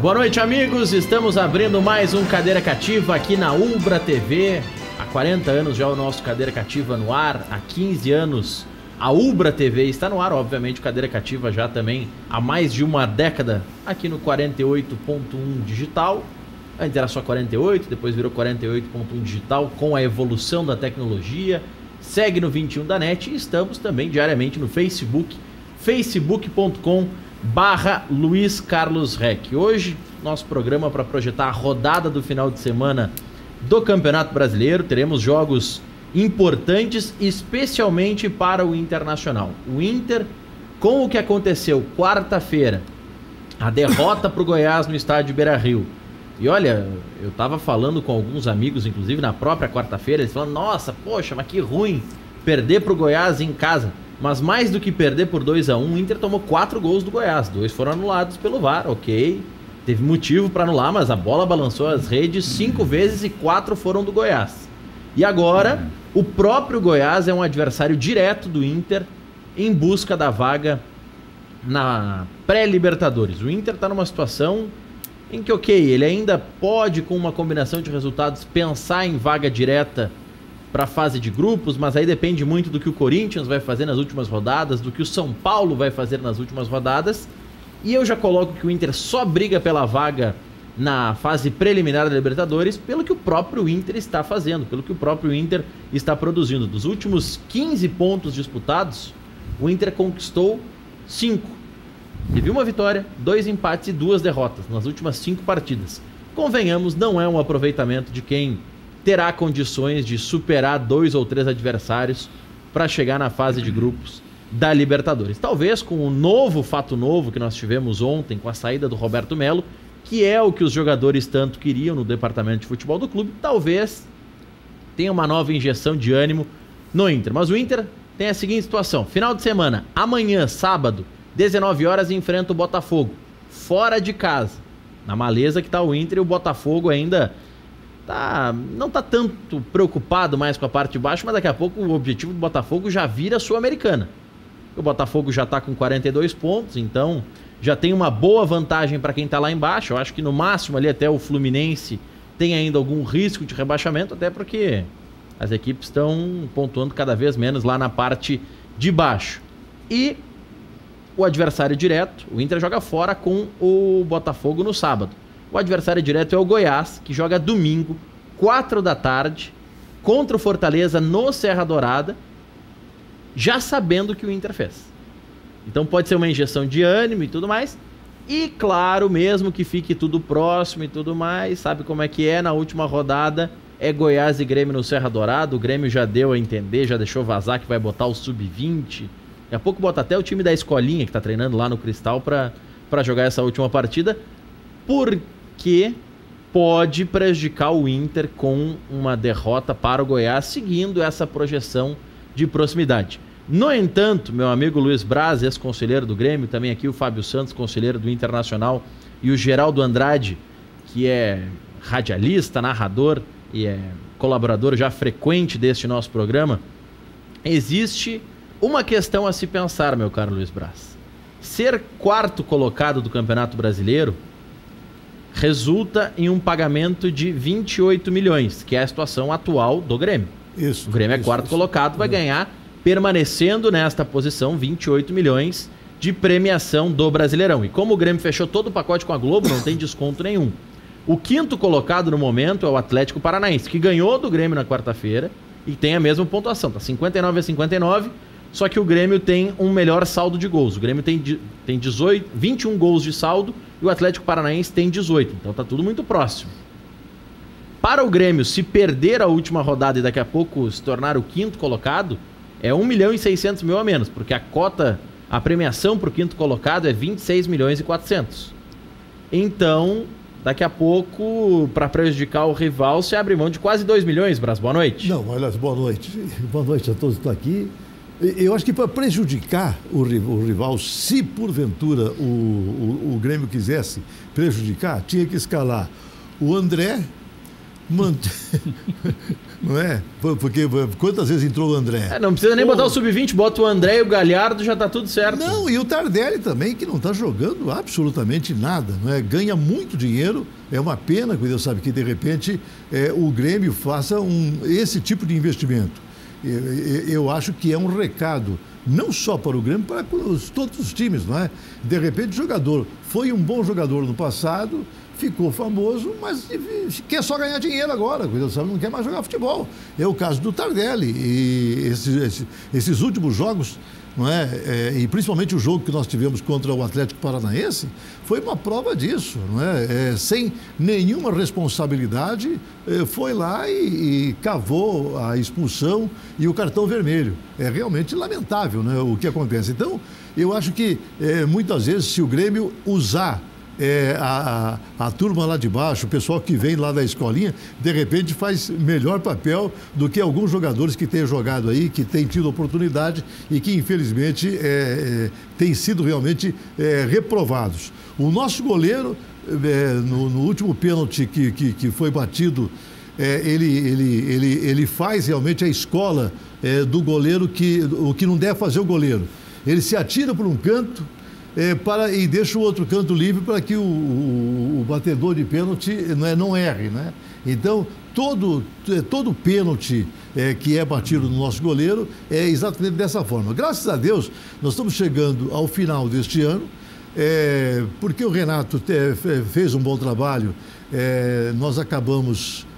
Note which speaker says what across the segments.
Speaker 1: Boa noite, amigos. Estamos abrindo mais um Cadeira Cativa aqui na Ubra TV. Há 40 anos já o nosso Cadeira Cativa no ar. Há 15 anos a Ubra TV está no ar. Obviamente o Cadeira Cativa já também há mais de uma década aqui no 48.1 digital. Antes era só 48, depois virou 48.1 digital com a evolução da tecnologia. Segue no 21 da NET e estamos também diariamente no Facebook, facebook.com/Luiz Carlos Rec. Hoje, nosso programa para projetar a rodada do final de semana do Campeonato Brasileiro. Teremos jogos importantes, especialmente para o Internacional. O Inter, com o que aconteceu quarta-feira, a derrota para o Goiás no estádio Beira-Rio. E olha, eu estava falando com alguns amigos, inclusive na própria quarta-feira, eles falando, nossa, poxa, mas que ruim perder para o Goiás em casa. Mas mais do que perder por 2-1, o Inter tomou 4 gols do Goiás. 2 foram anulados pelo VAR, ok. Teve motivo para anular, mas a bola balançou as redes 5 vezes e 4 foram do Goiás. E agora, o próprio Goiás é um adversário direto do Inter em busca da vaga na pré-Libertadores. O Inter está numa situação em que, ok, ele ainda pode, com uma combinação de resultados, pensar em vaga direta para a fase de grupos, mas aí depende muito do que o Corinthians vai fazer nas últimas rodadas, do que o São Paulo vai fazer nas últimas rodadas. E eu já coloco que o Inter só briga pela vaga na fase preliminar da Libertadores pelo que o próprio Inter está fazendo, pelo que o próprio Inter está produzindo. Dos últimos 15 pontos disputados, o Inter conquistou 5. Teve uma vitória, 2 empates e 2 derrotas nas últimas 5 partidas. Convenhamos, não é um aproveitamento de quem terá condições de superar 2 ou 3 adversários para chegar na fase de grupos da Libertadores. Talvez com o novo fato novo que nós tivemos ontem, com a saída do Roberto Melo, que é o que os jogadores tanto queriam no departamento de futebol do clube, talvez tenha uma nova injeção de ânimo no Inter. Mas o Inter tem a seguinte situação: final de semana, amanhã, sábado, 19 horas, enfrenta o Botafogo, fora de casa. Na maleza que está o Inter, e o Botafogo ainda não está tanto preocupado mais com a parte de baixo, mas daqui a pouco o objetivo do Botafogo já vira a Sul-Americana. O Botafogo já está com 42 pontos, então já tem uma boa vantagem para quem está lá embaixo. Eu acho que no máximo ali até o Fluminense tem ainda algum risco de rebaixamento, até porque as equipes estão pontuando cada vez menos lá na parte de baixo. E o adversário direto, o Inter joga fora com o Botafogo no sábado. O adversário direto é o Goiás, que joga domingo, 4 da tarde, contra o Fortaleza no Serra Dourada, já sabendo o que o Inter fez. Então pode ser uma injeção de ânimo e tudo mais. E claro, mesmo que fique tudo próximo e tudo mais, sabe como é que é? Na última rodada é Goiás e Grêmio no Serra Dourada. O Grêmio já deu a entender, já deixou vazar que vai botar o Sub-20. Daqui a pouco bota até o time da escolinha que tá treinando lá no Cristal para jogar essa última partida, porque pode prejudicar o Inter com uma derrota para o Goiás, seguindo essa projeção de proximidade. No entanto, meu amigo Luiz Braz, ex-conselheiro do Grêmio, também aqui o Fábio Santos, conselheiro do Internacional, e o Geraldo Andrade, que é radialista, narrador e é colaborador já frequente deste nosso programa, existe uma questão a se pensar, meu caro Luiz Braz. Ser 4º colocado do Campeonato Brasileiro resulta em um pagamento de 28 milhões, que é a situação atual do Grêmio.
Speaker 2: Isso.
Speaker 1: O Grêmio é 4º colocado, vai ganhar, permanecendo nesta posição, 28 milhões de premiação do Brasileirão. E como o Grêmio fechou todo o pacote com a Globo, não tem desconto nenhum. O 5º colocado no momento é o Atlético Paranaense, que ganhou do Grêmio na quarta-feira e tem a mesma pontuação, tá 59-59, só que o Grêmio tem um melhor saldo de gols. O Grêmio tem 21 gols de saldo e o Atlético Paranaense tem 18, então tá tudo muito próximo. Para o Grêmio, se perder a última rodada e daqui a pouco se tornar o 5º colocado, é 1.600.000 a menos, porque a premiação para o 5º colocado é 26.400.000. Então, daqui a pouco, para prejudicar o rival, se abre mão de quase 2 milhões, Braz. Boa noite.
Speaker 2: Não, olha, boa noite. Boa noite a todos que estão aqui. Eu acho que para prejudicar o rival, se porventura o Grêmio quisesse prejudicar, tinha que escalar o André, Não é? Porque quantas vezes entrou o André?
Speaker 1: Não precisa nem botar o sub-20, bota o André e o Galhardo, já tá tudo certo.
Speaker 2: Não, e o Tardelli também, que não está jogando absolutamente nada, não é? Ganha muito dinheiro, é uma pena, porque Deus sabe que de repente o Grêmio faça esse tipo de investimento. Eu acho que é um recado, não só para o Grêmio, para todos os times, não é? De repente o jogador foi um bom jogador no passado, ficou famoso, mas quer só ganhar dinheiro agora, não quer mais jogar futebol. É o caso do Tardelli. E esses últimos jogos, não é? E principalmente o jogo que nós tivemos contra o Atlético Paranaense, foi uma prova disso, não é? Sem nenhuma responsabilidade, foi lá e cavou a expulsão e o cartão vermelho. É realmente lamentável, né, o que acontece. Então, eu acho que muitas vezes, se o Grêmio usar a turma lá de baixo, o pessoal que vem lá da escolinha, de repente faz melhor papel do que alguns jogadores que têm jogado aí, que têm tido oportunidade e que infelizmente têm sido realmente reprovados. O nosso goleiro, no último pênalti que foi batido, ele faz realmente a escola do goleiro, o que não deve fazer o goleiro. Ele se atira por um canto, e deixa o outro canto livre para que o batedor de pênalti não erre, né? Então, todo pênalti que é batido no nosso goleiro é exatamente dessa forma. Graças a Deus, nós estamos chegando ao final deste ano, porque o Renato fez um bom trabalho, nós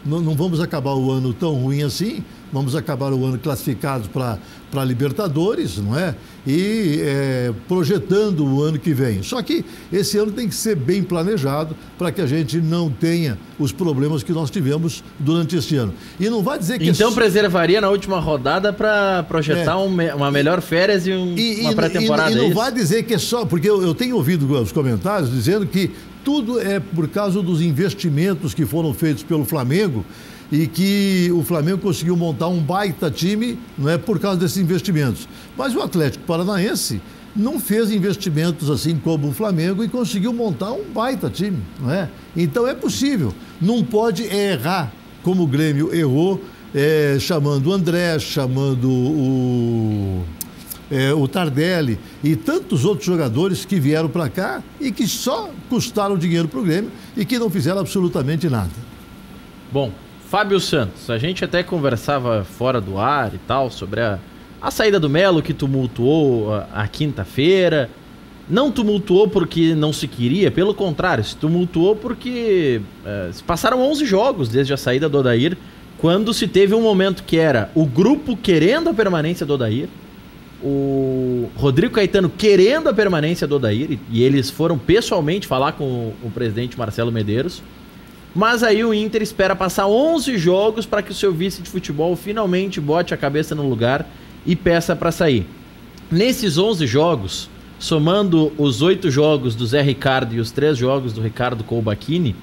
Speaker 2: não vamos acabar o ano tão ruim assim, vamos acabar o ano classificados para Libertadores, não é? E projetando o ano que vem. Só que esse ano tem que ser bem planejado para que a gente não tenha os problemas que nós tivemos durante este ano. E não vai dizer que...
Speaker 1: Então preservaria na última rodada para projetar uma melhor férias e uma pré-temporada.
Speaker 2: E não vai dizer que é só... Porque eu tenho ouvido os comentários dizendo que tudo é por causa dos investimentos que foram feitos pelo Flamengo e que o Flamengo conseguiu montar um baita time, não é, por causa desses investimentos. Mas o Atlético Paranaense não fez investimentos assim como o Flamengo e conseguiu montar um baita time, não é? Então é possível. Não pode errar como o Grêmio errou, chamando o André, chamando o Tardelli e tantos outros jogadores que vieram para cá e que só custaram dinheiro para o Grêmio e que não fizeram absolutamente nada.
Speaker 1: Bom, Fábio Santos, a gente até conversava fora do ar e tal sobre a saída do Melo, que tumultuou a quinta-feira. Não tumultuou porque não se queria, pelo contrário, se tumultuou porque se passaram 11 jogos desde a saída do Odair, quando se teve um momento que era o grupo querendo a permanência do Odair, o Rodrigo Caetano querendo a permanência do Odair, e eles foram pessoalmente falar com o presidente Marcelo Medeiros. Mas aí o Inter espera passar 11 jogos para que o seu vice de futebol finalmente bote a cabeça no lugar e peça para sair. Nesses 11 jogos, somando os 8 jogos do Zé Ricardo e os 3 jogos do Ricardo Colbachini,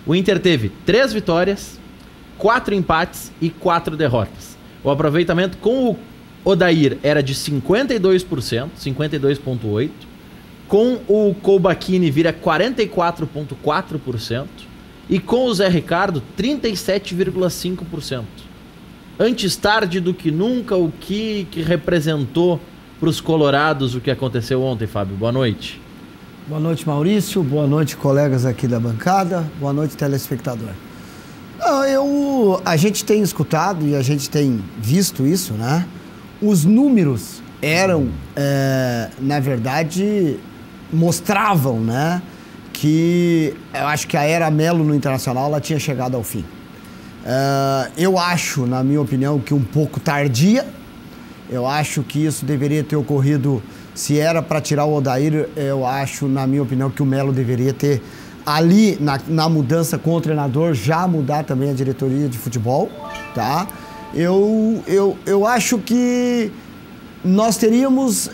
Speaker 1: o Inter teve 3 vitórias, 4 empates e 4 derrotas. O aproveitamento com o Odair era de 52%, 52,8%. Com o Colbachini vira 44,4%. E com o Zé Ricardo, 37,5%. Antes tarde do que nunca, o que representou para os colorados o que aconteceu ontem, Fábio? Boa noite.
Speaker 3: Boa noite, Maurício. Boa noite, colegas aqui da bancada. Boa noite, telespectador. A gente tem escutado e a gente tem visto isso, né? Os números eram, na verdade, mostravam, né? Que eu acho que a era Melo no Internacional ela tinha chegado ao fim. Eu acho, na minha opinião, que um pouco tardia. Eu acho que isso deveria ter ocorrido, se era para tirar o Odair, eu acho, na minha opinião, que o Melo deveria ter ali, na mudança com o treinador, já mudar também a diretoria de futebol, tá? Eu acho que nós teríamos...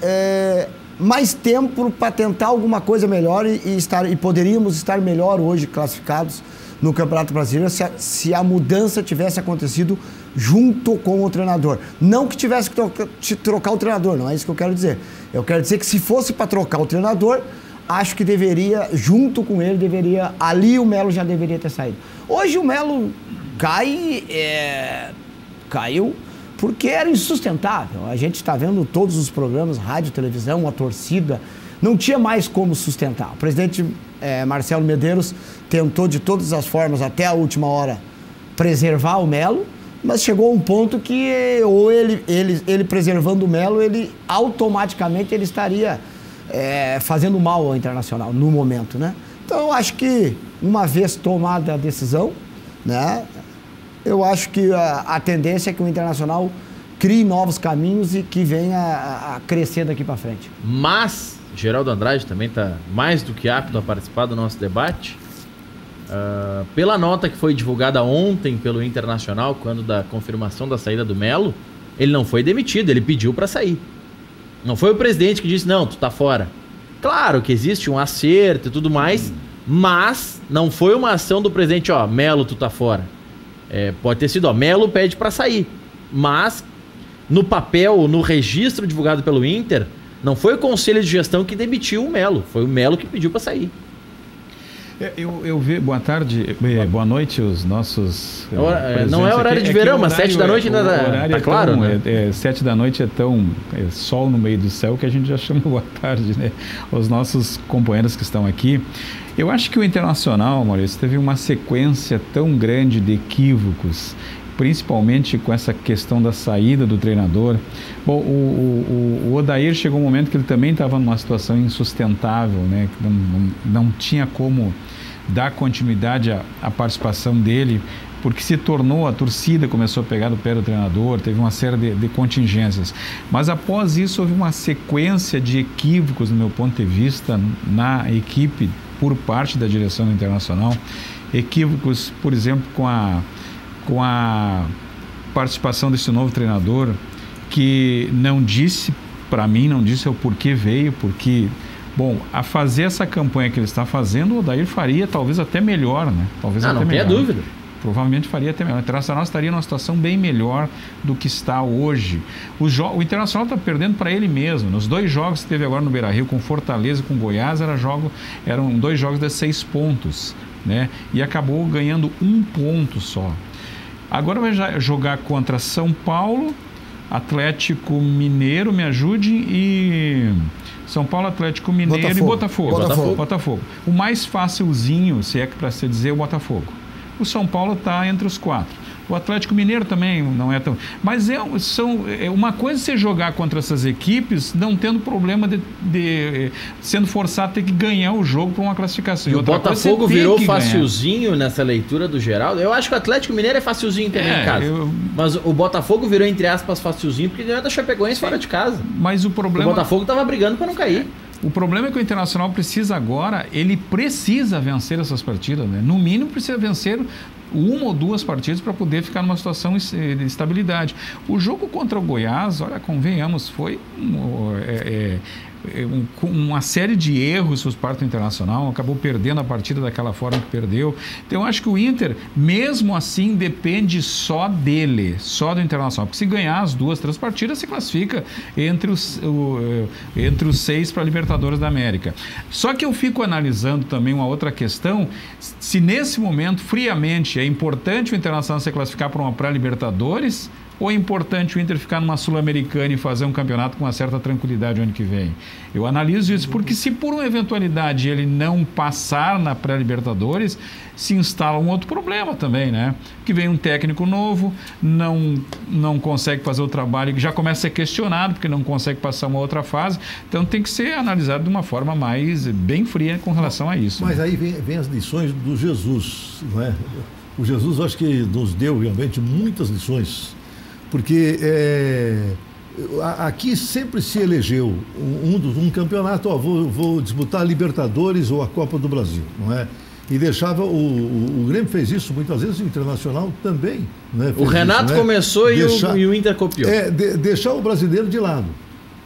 Speaker 3: mais tempo para tentar alguma coisa melhor e poderíamos estar melhor hoje classificados no Campeonato Brasileiro se a mudança tivesse acontecido junto com o treinador. Não que tivesse que trocar o treinador, não é isso que eu quero dizer. Eu quero dizer que se fosse para trocar o treinador, acho que deveria, junto com ele, ali o Melo já deveria ter saído. Hoje o Melo caiu porque era insustentável. A gente está vendo todos os programas, rádio, televisão, a torcida, não tinha mais como sustentar. O presidente Marcelo Medeiros tentou de todas as formas, até a última hora, preservar o Melo, mas chegou a um ponto que ou ele preservando o Melo, ele automaticamente ele estaria fazendo mal ao Internacional no momento, né? Então eu acho que uma vez tomada a decisão, né, eu acho que a tendência é que o Internacional crie novos caminhos e que venha a crescer daqui para frente.
Speaker 1: Mas Geraldo Andrade também está mais do que apto a participar do nosso debate. Pela nota que foi divulgada ontem pelo Internacional, quando da confirmação da saída do Melo, ele não foi demitido, ele pediu para sair. Não foi o presidente que disse, não, tu tá fora. Claro que existe um acerto e tudo mais, mas não foi uma ação do presidente, ó, Melo, tu tá fora. Pode ter sido, ó, Melo pede para sair. Mas, no papel, no registro divulgado pelo Inter, não foi o conselho de gestão que demitiu o Melo, foi o Melo que pediu para sair.
Speaker 4: Eu vi, boa tarde, boa noite os nossos
Speaker 1: não é horário de verão, mas 7 da noite ainda tá claro, né?
Speaker 4: 7 da noite é tão sol no meio do céu que a gente já chama boa tarde, né? Os nossos companheiros que estão aqui. Eu acho que o Internacional, Maurício, teve uma sequência tão grande de equívocos, principalmente com essa questão da saída do treinador. Bom, o Odair chegou um momento que ele também estava numa situação insustentável, né? Que não tinha como dar continuidade à participação dele, porque se tornou, a torcida começou a pegar no pé do treinador, teve uma série de contingências. Mas após isso houve uma sequência de equívocos, no meu ponto de vista, na equipe por parte da direção do Internacional. Equívocos, por exemplo, com a participação desse novo treinador, que não disse para mim, não disse o porquê veio, porque, bom, a fazer essa campanha que ele está fazendo, o Odair faria talvez até melhor, né? Talvez até
Speaker 1: não
Speaker 4: melhor.
Speaker 1: tenha dúvida.
Speaker 4: Provavelmente faria até melhor. O Internacional estaria numa situação bem melhor do que está hoje. O Internacional está perdendo para ele mesmo. Nos 2 jogos que teve agora no Beira-Rio, com Fortaleza e com Goiás, eram 2 jogos de 6 pontos, né? E acabou ganhando 1 ponto só. Agora vai jogar contra São Paulo, Atlético Mineiro, me ajude, e São Paulo, Atlético Mineiro e Botafogo. O mais facilzinho, se é que para se dizer, é o Botafogo. O São Paulo está entre os 4. O Atlético Mineiro também não é tão... Mas uma coisa é você jogar contra essas equipes não tendo problema de sendo forçado a ter que ganhar o jogo para uma classificação.
Speaker 1: E o Botafogo virou facilzinho nessa leitura do Geraldo. Eu acho que o Atlético Mineiro é facilzinho também em casa. Mas o Botafogo virou, entre aspas, facilzinho porque ganhou da Chapecoense fora de casa.
Speaker 4: Mas o problema...
Speaker 1: O Botafogo estava brigando para não cair.
Speaker 4: O problema é que o Internacional precisa agora, ele precisa vencer essas partidas, né? No mínimo precisa vencer 1 ou 2 partidas para poder ficar numa situação de estabilidade. O jogo contra o Goiás, olha, convenhamos, foi uma série de erros por parte do Internacional, acabou perdendo a partida daquela forma que perdeu. Então eu acho que o Inter, mesmo assim, depende só dele, só do Internacional, porque se ganhar as 2, 3 partidas, se classifica entre os 6 para a Libertadores da América. Só que eu fico analisando também uma outra questão, se nesse momento, friamente, é importante o Internacional se classificar para uma pré-Libertadores, ou é importante o Inter ficar numa Sul-Americana e fazer um campeonato com uma certa tranquilidade o ano que vem? Eu analiso isso porque se por uma eventualidade ele não passar na pré-Libertadores, se instala um outro problema também, né? Que vem um técnico novo, não consegue fazer o trabalho, que já começa a ser questionado porque não consegue passar uma outra fase. Então tem que ser analisado de uma forma mais bem fria com relação a isso.
Speaker 2: Mas aí vem as lições do Jesus, não é? O Jesus, acho que nos deu realmente muitas lições. Porque aqui sempre se elegeu um campeonato, vou disputar a Libertadores ou a Copa do Brasil, não é? E deixava, o Grêmio fez isso muitas vezes, o Internacional também. Né,
Speaker 1: o Renato isso, né? Começou e o Inter copiou.
Speaker 2: Deixar o brasileiro de lado.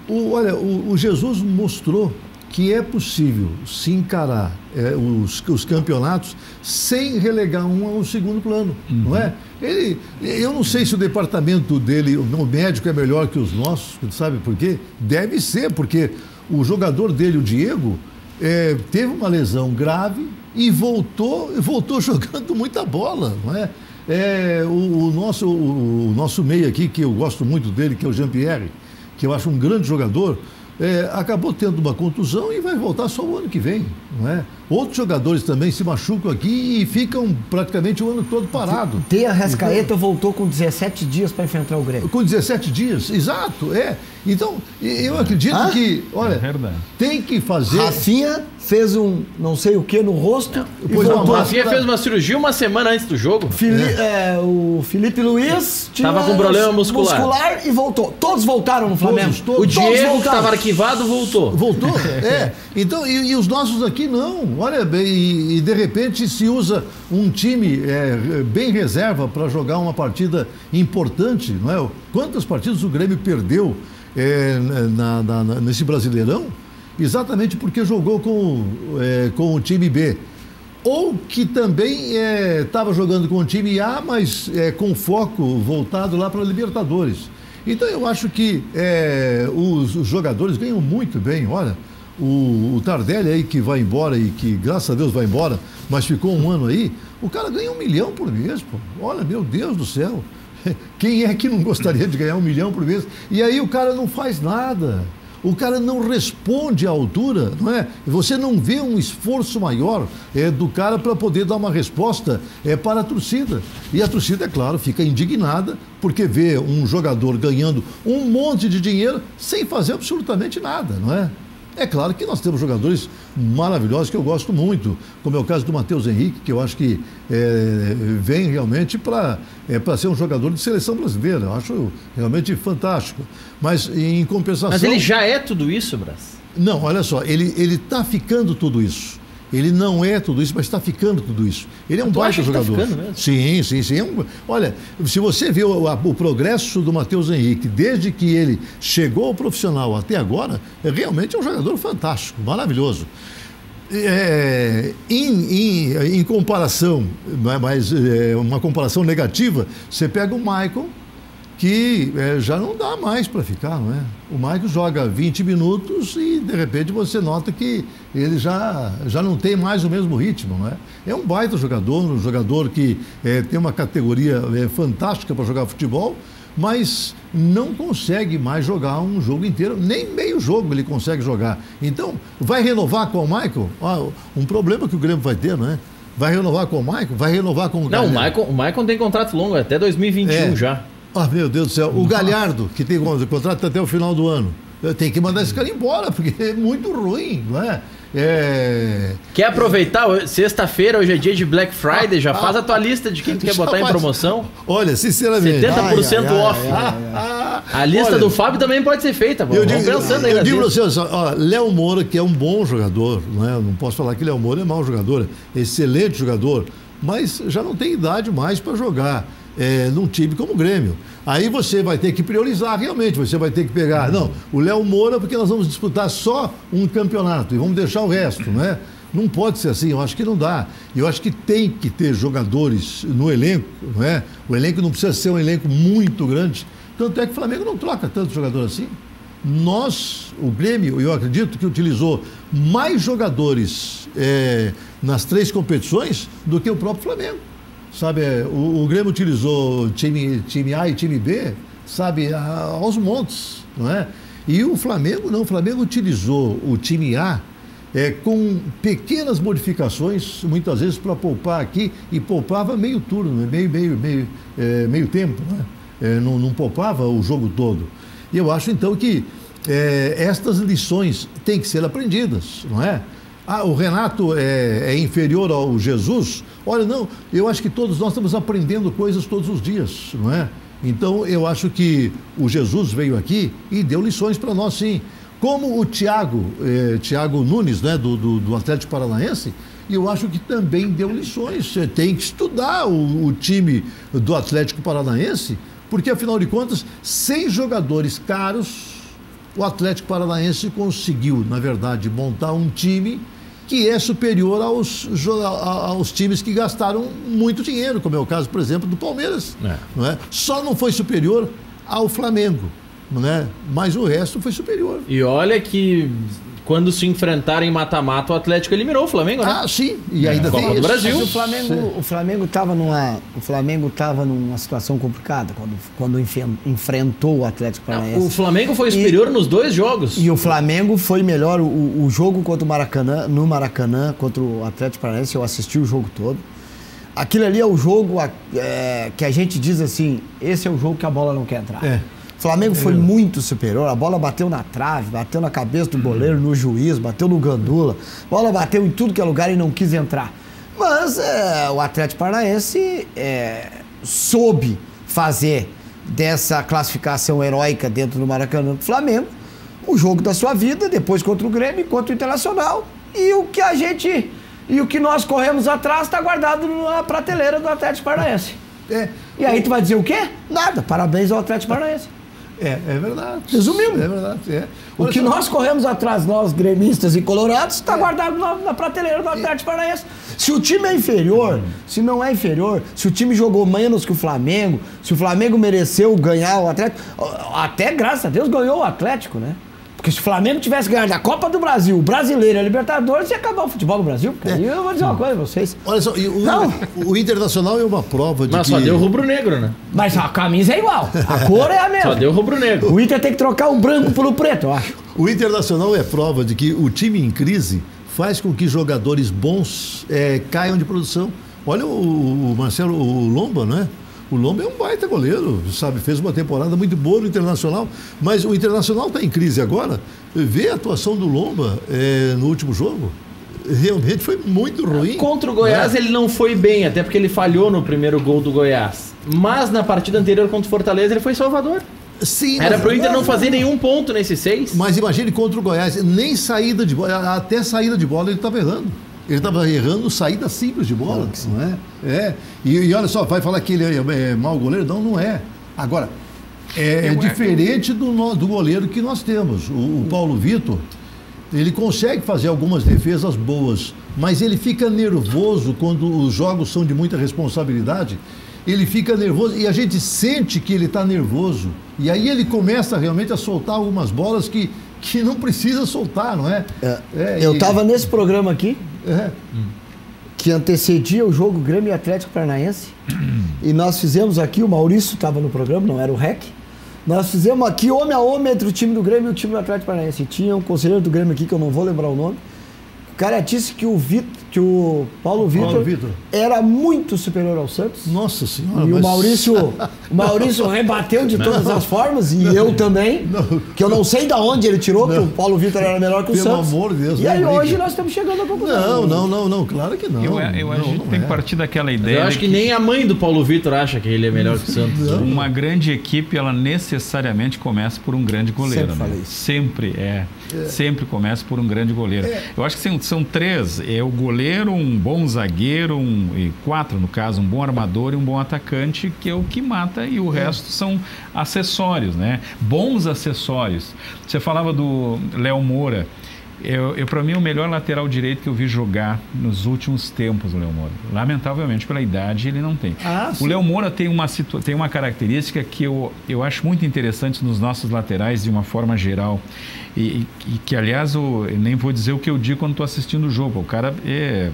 Speaker 2: Olha, o Jesus mostrou que é possível se encarar os campeonatos sem relegar um ao segundo plano, não é? Eu não sei se o departamento dele, o médico é melhor que os nossos, sabe por quê? Deve ser, porque o jogador dele, o Diego, teve uma lesão grave e voltou jogando muita bola, não é? o nosso meio aqui, que eu gosto muito dele, que é o Jean-Pierre, que eu acho um grande jogador, acabou tendo uma contusão e vai voltar só o ano que vem, não é? Outros jogadores também se machucam aqui e ficam praticamente o ano todo parado.
Speaker 3: T. Arrascaeta voltou com 17 dias para enfrentar o Grêmio.
Speaker 2: Com 17 dias, exato, Então, eu acredito que, olha, tem que fazer...
Speaker 3: Rafinha fez um não sei o que no rosto.
Speaker 1: Pois não, o Rafinha fez uma cirurgia uma semana antes do jogo.
Speaker 3: O Felipe Luiz
Speaker 1: estava com problema muscular
Speaker 3: e voltou. Todos voltaram no Flamengo.
Speaker 2: Todos.
Speaker 1: O Diego, que estava arquivado, voltou.
Speaker 2: Voltou, Então, e os nossos aqui não. Olha bem, e de repente se usa um time bem reserva para jogar uma partida importante, não é? Quantas partidas o Grêmio perdeu nesse Brasileirão? Exatamente porque jogou com o time B. Ou que também estava jogando com o time A, mas com foco voltado lá para a Libertadores. Então eu acho que os jogadores ganham muito bem. Olha, o Tardelli aí que vai embora e que graças a Deus vai embora, mas ficou um ano aí, o cara ganha 1 milhão por mês, pô. Olha, meu Deus do céu. Quem é que não gostaria de ganhar 1 milhão por mês? E aí o cara não faz nada. O cara não responde à altura, não é? Você não vê um esforço maior do cara para poder dar uma resposta para a torcida. E a torcida, é claro, fica indignada porque vê um jogador ganhando um monte de dinheiro sem fazer absolutamente nada, não é? É claro que nós temos jogadores maravilhosos que eu gosto muito, como é o caso do Matheus Henrique, que eu acho que vem realmente para ser um jogador de seleção brasileira. Eu acho realmente fantástico. Mas em compensação...
Speaker 1: Mas ele já é tudo isso, Brás?
Speaker 2: Não, olha só, ele está ficando tudo isso. Ele não é tudo isso, mas está ficando tudo isso. Ele é um baita jogador.
Speaker 1: Tá ficando mesmo?
Speaker 2: Sim. Olha, se você vê o progresso do Matheus Henrique, desde que ele chegou ao profissional até agora, realmente é um jogador fantástico, maravilhoso. Em comparação, mas uma comparação negativa, você pega o Michael, que já não dá mais para ficar, não é? O Michael joga 20 minutos e, de repente, você nota que ele já não tem mais o mesmo ritmo, não é? É um baita jogador, um jogador que tem uma categoria fantástica para jogar futebol, mas não consegue mais jogar um jogo inteiro, nem meio jogo ele consegue jogar. Então, vai renovar com o Michael? Um problema que o Grêmio vai ter, não é? Vai renovar com o Michael? Vai renovar com o Galhardo?
Speaker 1: Não, o Michael tem contrato longo, até 2021 já.
Speaker 2: Ah, meu Deus do céu. O Galhardo, que tem contrato até o final do ano, tem que mandar esse cara embora, porque é muito ruim, não é?
Speaker 1: Quer aproveitar? Sexta-feira, hoje é dia de Black Friday, já faz a tua lista de quem tu quer botar em promoção.
Speaker 2: Olha, sinceramente...
Speaker 1: 70% off. A lista do Fábio também pode ser feita, pô. Vamos pensando aí.
Speaker 2: Eu digo pra você, Léo Moura, que é um bom jogador, não é? Não posso falar que Léo Moura é mau jogador, é excelente jogador, mas já não tem idade mais para jogar num time como o Grêmio. Aí você vai ter que priorizar realmente, você vai ter que pegar, não, o Léo Moura, porque nós vamos disputar só um campeonato e vamos deixar o resto, não é? Não pode ser assim, eu acho que não dá. Eu acho que tem que ter jogadores no elenco, não é? O elenco não precisa ser um elenco muito grande, tanto é que o Flamengo não troca tanto jogador assim. O Grêmio, eu acredito que utilizou mais jogadores nas 3 competições do que o próprio Flamengo. Sabe, o Grêmio utilizou time A e time B, sabe, aos montes, não é? E o Flamengo não, o Flamengo utilizou o time A com pequenas modificações, muitas vezes para poupar aqui, e poupava meio turno, meio tempo, né? Não poupava o jogo todo. E eu acho então que estas lições têm que ser aprendidas, não é? O Renato é inferior ao Jesus? Olha, não, eu acho que todos nós estamos aprendendo coisas todos os dias, não é? Então, eu acho que o Jesus veio aqui e deu lições para nós, sim. Como o Thiago Nunes, né, do Atlético Paranaense, eu acho que também deu lições. Você tem que estudar o time do Atlético Paranaense, porque, afinal de contas, 6 jogadores caros, o Atlético Paranaense conseguiu, na verdade, montar um time que é superior aos times que gastaram muito dinheiro, como é o caso, por exemplo, do Palmeiras. Não é? Só não foi superior ao Flamengo, não é? Mas o resto foi superior.
Speaker 1: E olha que quando se enfrentaram em mata-mata, o Atlético eliminou o Flamengo, né?
Speaker 2: Ah, sim. E ainda
Speaker 1: Copa
Speaker 2: tem
Speaker 1: do
Speaker 2: isso.
Speaker 1: Brasil.
Speaker 3: Mas o Flamengo estava numa situação complicada quando enfrentou o Atlético Paranaense.
Speaker 1: O Flamengo foi superior nos 2 jogos.
Speaker 3: E o Flamengo foi melhor. O jogo contra o Maracanã, no Maracanã, contra o Atlético Paranaense, eu assisti o jogo todo. Aquilo ali é o jogo que a gente diz assim, esse é o jogo que a bola não quer entrar. O Flamengo foi muito superior, a bola bateu na trave, bateu na cabeça do goleiro, no juiz, bateu no gandula, a bola bateu em tudo que é lugar e não quis entrar. Mas o Atlético Paranaense soube fazer dessa classificação heróica dentro do Maracanã do Flamengo o jogo da sua vida, depois contra o Grêmio, contra o Internacional, e o que nós corremos atrás está guardado na prateleira do Atlético Paranaense. E aí tu vai dizer o quê? Nada, parabéns ao Atlético Paranaense.
Speaker 2: É verdade.
Speaker 3: Resumindo.
Speaker 2: É verdade.
Speaker 3: O que nós corremos atrás, nós gremistas e colorados, está guardado na prateleira do Atlético Paranaense. Se o time é inferior, se não é inferior, se o time jogou menos que o Flamengo, se o Flamengo mereceu ganhar o Atlético, até graças a Deus ganhou o Atlético, né? Porque se o Flamengo tivesse ganhado a Copa do Brasil, o Brasileiro e a Libertadores, ia acabar o futebol do Brasil. E eu vou dizer uma coisa a vocês.
Speaker 2: Olha só, o Internacional é uma prova de
Speaker 1: Mas só deu rubro-negro, né?
Speaker 3: Mas a camisa é igual, a cor é a mesma.
Speaker 1: Só deu rubro-negro.
Speaker 3: O Inter tem que trocar o branco pelo preto, eu acho.
Speaker 2: O Internacional é prova de que o time em crise faz com que jogadores bons caiam de produção. Olha o Marcelo, o Lomba, não é? O Lomba é um baita goleiro, sabe? Fez uma temporada muito boa no Internacional, mas o Internacional está em crise agora. Vê a atuação do Lomba no último jogo. Realmente foi muito ruim.
Speaker 1: Contra o Goiás ele não foi bem, até porque ele falhou no primeiro gol do Goiás. Mas na partida anterior contra o Fortaleza ele foi salvador.
Speaker 2: Sim,
Speaker 1: era pro Inter não fazer nenhum ponto nesses 6.
Speaker 2: Mas imagine contra o Goiás, nem saída de bola, até saída de bola ele estava errando. Ele estava errando saída simples de bola, não é? E olha só, vai falar que ele é mau goleiro? Não é. Agora, é diferente do goleiro que nós temos. O Paulo Vitor, ele consegue fazer algumas defesas boas, mas ele fica nervoso quando os jogos são de muita responsabilidade. Ele fica nervoso e a gente sente que ele está nervoso. E aí ele começa realmente a soltar algumas bolas que não precisa soltar, não é?
Speaker 3: Eu estava nesse programa aqui, que antecedia o jogo Grêmio e Atlético Paranaense, e nós fizemos aqui, o Maurício estava no programa, não era o REC, nós fizemos aqui homem a homem entre o time do Grêmio e o time do Atlético Paranaense. E tinha um conselheiro do Grêmio aqui, que eu não vou lembrar o nome, o cara disse que o Paulo Vitor era muito superior ao Santos.
Speaker 2: Nossa Senhora.
Speaker 3: E o Maurício rebateu de todas as formas, e eu também, que eu não sei de onde ele tirou, que o Paulo Vitor era melhor que o Santos.
Speaker 2: Pelo amor de Deus.
Speaker 3: E aí hoje nós estamos chegando a conclusão.
Speaker 2: Não, claro que não.
Speaker 4: Eu acho que tem que partir daquela ideia.
Speaker 1: Eu acho que nem a mãe do Paulo Vitor acha que ele é melhor que o Santos.
Speaker 4: Uma grande equipe, ela necessariamente começa por um grande goleiro.
Speaker 3: Sempre falei isso.
Speaker 4: Sempre começa por um grande goleiro. Eu acho que são 3. É o goleiro, um bom zagueiro, e 4 no caso, um bom armador e um bom atacante, que é o que mata, e o resto são acessórios, né? Bons acessórios. Você falava do Léo Moura. Para mim, o melhor lateral direito que eu vi jogar nos últimos tempos, o Léo Moura. Lamentavelmente, pela idade, ele não tem. O Léo Moura tem uma característica que eu acho muito interessante nos nossos laterais, de uma forma geral. E que, aliás, eu nem vou dizer o que eu digo quando estou assistindo o jogo. O cara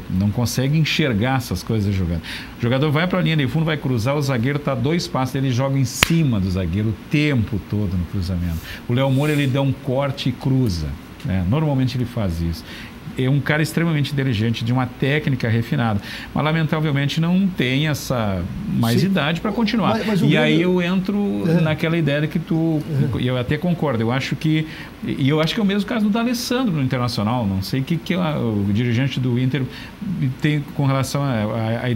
Speaker 4: não consegue enxergar essas coisas jogando. O jogador vai para a linha de fundo, vai cruzar, o zagueiro está a 2 passos, ele joga em cima do zagueiro o tempo todo no cruzamento. O Léo Moura, ele dá um corte e cruza. Normalmente ele faz isso. É um cara extremamente inteligente, de uma técnica refinada, mas lamentavelmente não tem essa mais idade para continuar. Mas aí eu entro naquela ideia que e eu até concordo, eu acho que é o mesmo caso do D'Alessandro no Internacional. Não sei o que o dirigente do Inter tem com relação a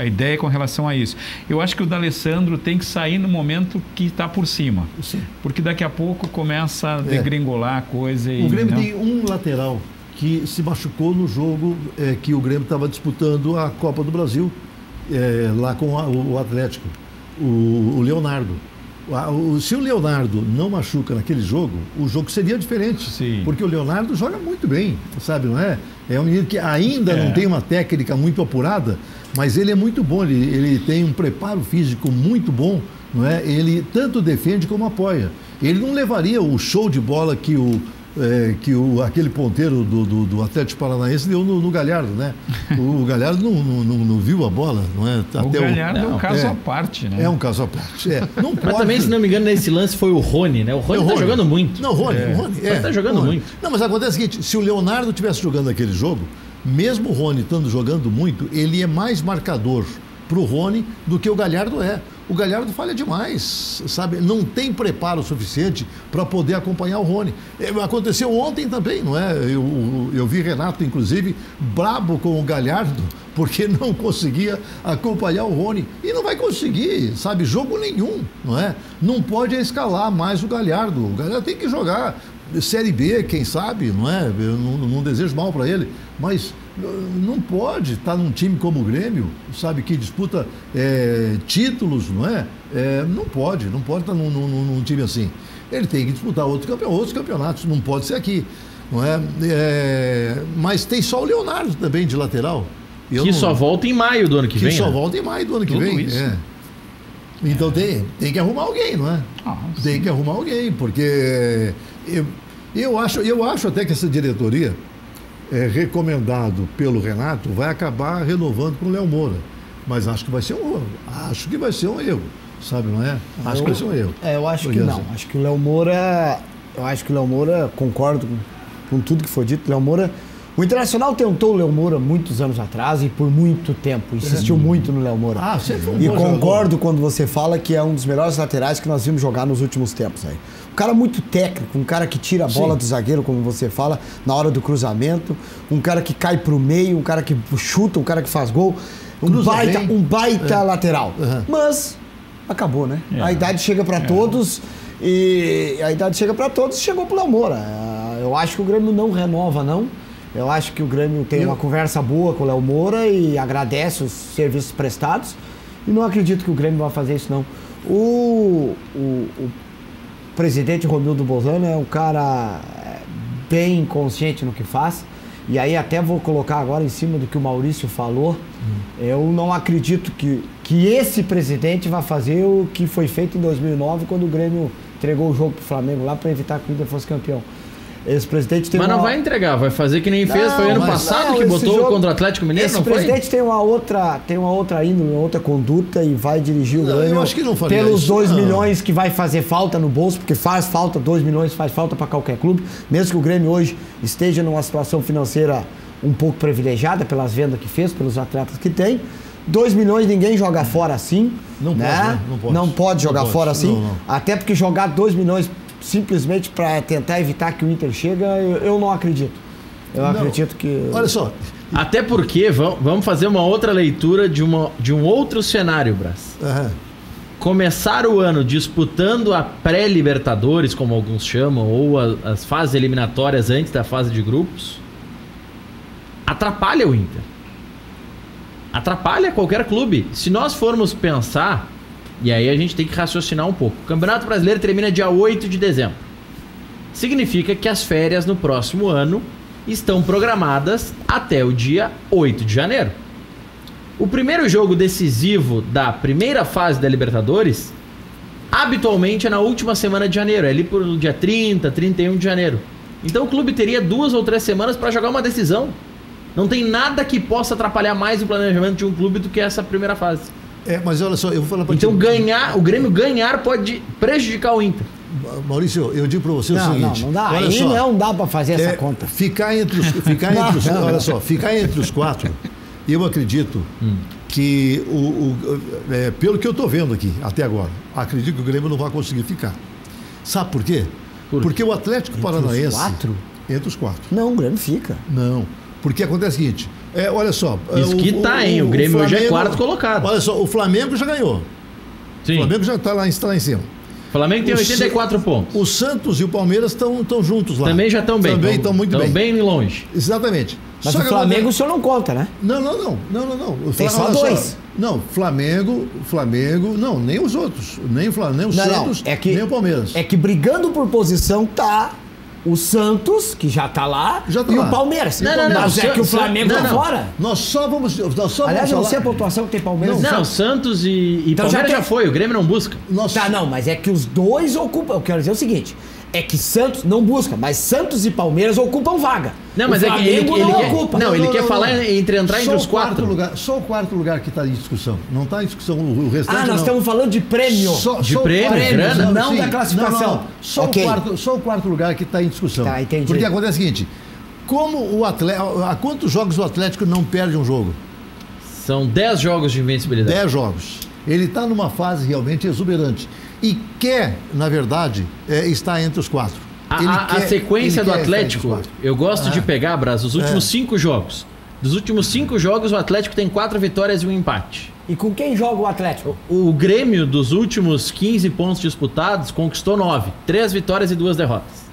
Speaker 4: ideia com relação a isso. Eu acho que o D'Alessandro tem que sair no momento que está por cima. Sim. Porque daqui a pouco começa a degringolar a coisa.
Speaker 2: O Grêmio tem um lateral que se machucou no jogo que o Grêmio estava disputando a Copa do Brasil, lá com o Atlético, o Leonardo. Se o Leonardo não machuca naquele jogo, o jogo seria diferente.
Speaker 4: Sim.
Speaker 2: Porque o Leonardo joga muito bem, sabe, não é? É um menino que ainda não tem uma técnica muito apurada, mas ele é muito bom, ele tem um preparo físico muito bom, não é? Ele tanto defende como apoia. Ele não levaria o show de bola que o que aquele ponteiro do Atlético Paranaense deu no Galhardo, né? O Galhardo não viu a bola, não é?
Speaker 4: O Galhardo é um caso à parte, né?
Speaker 2: É um caso à parte. Não pode...
Speaker 1: Mas também, se não me engano, nesse lance foi o Rony, né? O Rony tá jogando muito.
Speaker 2: Não, o Rony
Speaker 1: tá jogando muito.
Speaker 2: Não, mas acontece o seguinte, se o Leonardo estivesse jogando aquele jogo, mesmo o Rony estando jogando muito, ele é mais marcador para o Rony do que o Galhardo é. O Galhardo falha demais, sabe? Não tem preparo suficiente para poder acompanhar o Rony. Aconteceu ontem também, não é? Eu vi Renato, inclusive, brabo com o Galhardo, porque não conseguia acompanhar o Rony. E não vai conseguir, sabe? Jogo nenhum, não é? Não pode escalar mais o Galhardo. O Galhardo tem que jogar Série B, quem sabe, não é? Eu não desejo mal para ele, mas não pode estar num time como o Grêmio, sabe, que disputa títulos, não é? Não pode estar num time assim. Ele tem que disputar outros campeonatos, não pode ser aqui, não é? Mas tem só o Leonardo também de lateral.
Speaker 1: Só volta em maio do ano que vem.
Speaker 2: Só volta em maio do ano que vem. Então tem que arrumar alguém, não é? Tem que arrumar alguém, porque eu acho até que essa diretoria, recomendado pelo Renato, vai acabar renovando com o Léo Moura. Mas acho que vai ser um erro. Sabe, não é? Acho que vai ser um erro.
Speaker 3: Eu acho que não. Acho que o Léo Moura, concordo com tudo que foi dito. Léo Moura, o Internacional tentou o Léo Moura muitos anos atrás e por muito tempo, insistiu muito no Léo Moura. E concordo quando você fala que é um dos melhores laterais que nós vimos jogar nos últimos tempos aí. Um cara muito técnico, um cara que tira a bola do zagueiro, como você fala, na hora do cruzamento, um cara que cai pro meio, um cara que chuta, um cara que faz gol, um baita lateral. Mas acabou, né? A idade chega para todos e chegou pro Léo Moura. Eu acho que o Grêmio não renova, não. Eu acho que o Grêmio tem uma conversa boa com o Léo Moura e agradece os serviços prestados. E não acredito que o Grêmio vai fazer isso, não. O presidente Romildo Bolzano é um cara bem consciente no que faz. E aí até vou colocar agora em cima do que o Maurício falou. Eu não acredito que esse presidente vai fazer o que foi feito em 2009, quando o Grêmio entregou o jogo pro Flamengo lá para evitar que o Inter fosse campeão. Esse presidente tem
Speaker 1: não vai entregar, vai fazer que nem fez, foi ano passado que botou contra o Atlético Mineiro, não foi?
Speaker 3: Esse presidente tem uma outra índole, uma outra conduta e vai dirigir o Grêmio pelos 2 milhões que vai fazer falta no bolso, porque faz falta, 2 milhões faz falta para qualquer clube, mesmo que o Grêmio hoje esteja numa situação financeira um pouco privilegiada pelas vendas que fez, pelos atletas que tem. 2 milhões ninguém joga fora assim, não pode jogar fora assim, até porque jogar 2 milhões simplesmente para tentar evitar que o Inter chega, eu não acredito. Acredito que...
Speaker 2: Olha só.
Speaker 1: Até porque, vamos fazer uma outra leitura de um outro cenário, Brás. Começar o ano disputando a pré-Libertadores, como alguns chamam, ou as fases eliminatórias antes da fase de grupos, atrapalha o Inter. Atrapalha qualquer clube. Se nós formos pensar... E aí a gente tem que raciocinar um pouco. O Campeonato Brasileiro termina dia 8 de dezembro. Significa que as férias no próximo ano estão programadas até o dia 8 de janeiro. O primeiro jogo decisivo da primeira fase da Libertadores, habitualmente é na última semana de janeiro, é ali por dia 30, 31 de janeiro. Então o clube teria 2 ou 3 semanas para jogar uma decisão. Não tem nada que possa atrapalhar mais o planejamento de um clube do que essa primeira fase.
Speaker 2: Mas olha só, eu vou falar para
Speaker 1: ti. Então o Grêmio ganhar pode prejudicar o Inter.
Speaker 2: Maurício, eu digo para você o seguinte.
Speaker 3: Não dá. Aí não dá para fazer essa conta.
Speaker 2: Ficar entre os 4, eu acredito que pelo que eu estou vendo aqui até agora, acredito que o Grêmio não vai conseguir ficar. Sabe por quê? Porque o Atlético Paranaense... Entre os 4?
Speaker 3: Não, o Grêmio fica.
Speaker 2: Não. Porque acontece o seguinte, olha só...
Speaker 1: Isso que o Grêmio hoje é 4º colocado.
Speaker 2: Olha só, o Flamengo já ganhou.
Speaker 1: Sim.
Speaker 2: O Flamengo já está lá em cima.
Speaker 1: O Flamengo tem 84 pontos.
Speaker 2: O Santos e o Palmeiras estão juntos lá.
Speaker 1: Também já estão bem.
Speaker 2: Também estão muito bem.
Speaker 1: Estão bem longe.
Speaker 2: Exatamente.
Speaker 3: Mas só o Flamengo o senhor não conta, né?
Speaker 2: Não.
Speaker 3: Tem só 2.
Speaker 2: Não, Flamengo, não, nem os outros. Nem o Santos, nem o Palmeiras.
Speaker 3: É que brigando por posição tá o Santos, que já tá lá,
Speaker 2: Já tá
Speaker 3: e
Speaker 2: lá.
Speaker 3: o Palmeiras.
Speaker 1: Não,
Speaker 3: Mas é que o Flamengo tá
Speaker 1: não.
Speaker 3: fora.
Speaker 2: Nós só vamos
Speaker 3: Aliás, eu não sei a
Speaker 2: falar...
Speaker 3: pontuação que tem Palmeiras.
Speaker 1: Não, Santos e
Speaker 3: Então
Speaker 1: Palmeiras
Speaker 3: já
Speaker 1: já
Speaker 3: tem-
Speaker 1: foi, o Grêmio não busca.
Speaker 2: Nós...
Speaker 3: Tá, não, mas é que os dois ocupam. Eu quero dizer o seguinte: é que Santos não busca, mas Santos e Palmeiras ocupam vaga.
Speaker 1: Não, mas
Speaker 3: o
Speaker 1: é que ele
Speaker 3: Flamengo não
Speaker 1: quer,
Speaker 3: ocupa.
Speaker 1: não, ele quer falar entre entrar entre
Speaker 2: Só
Speaker 1: os
Speaker 2: o quarto
Speaker 1: 4.
Speaker 2: lugar, só o quarto lugar que está em discussão. Não está em discussão o restante.
Speaker 3: Ah, nós
Speaker 2: não.
Speaker 3: estamos falando de prêmio.
Speaker 1: De
Speaker 2: o
Speaker 1: prêmio,
Speaker 2: quarto-
Speaker 1: grana?
Speaker 3: Não
Speaker 2: sim,
Speaker 3: da classificação.
Speaker 2: Só,
Speaker 3: Ok.
Speaker 2: só o quarto lugar que está em discussão.
Speaker 3: Tá, entendi.
Speaker 2: Porque acontece o seguinte: como o Atlético. Há quantos jogos o Atlético não perde um jogo?
Speaker 1: São 10 jogos de invencibilidade.
Speaker 2: 10 jogos. Ele está numa fase realmente exuberante. E quer, na verdade, estar entre os 4.
Speaker 1: A sequência do Atlético, eu gosto de pegar, Braz, os últimos 5 jogos. Dos últimos 5 jogos, o Atlético tem 4 vitórias e um empate.
Speaker 3: E com quem joga o Atlético?
Speaker 1: O Grêmio, dos últimos 15 pontos disputados, conquistou 9. 3 vitórias e 2 derrotas.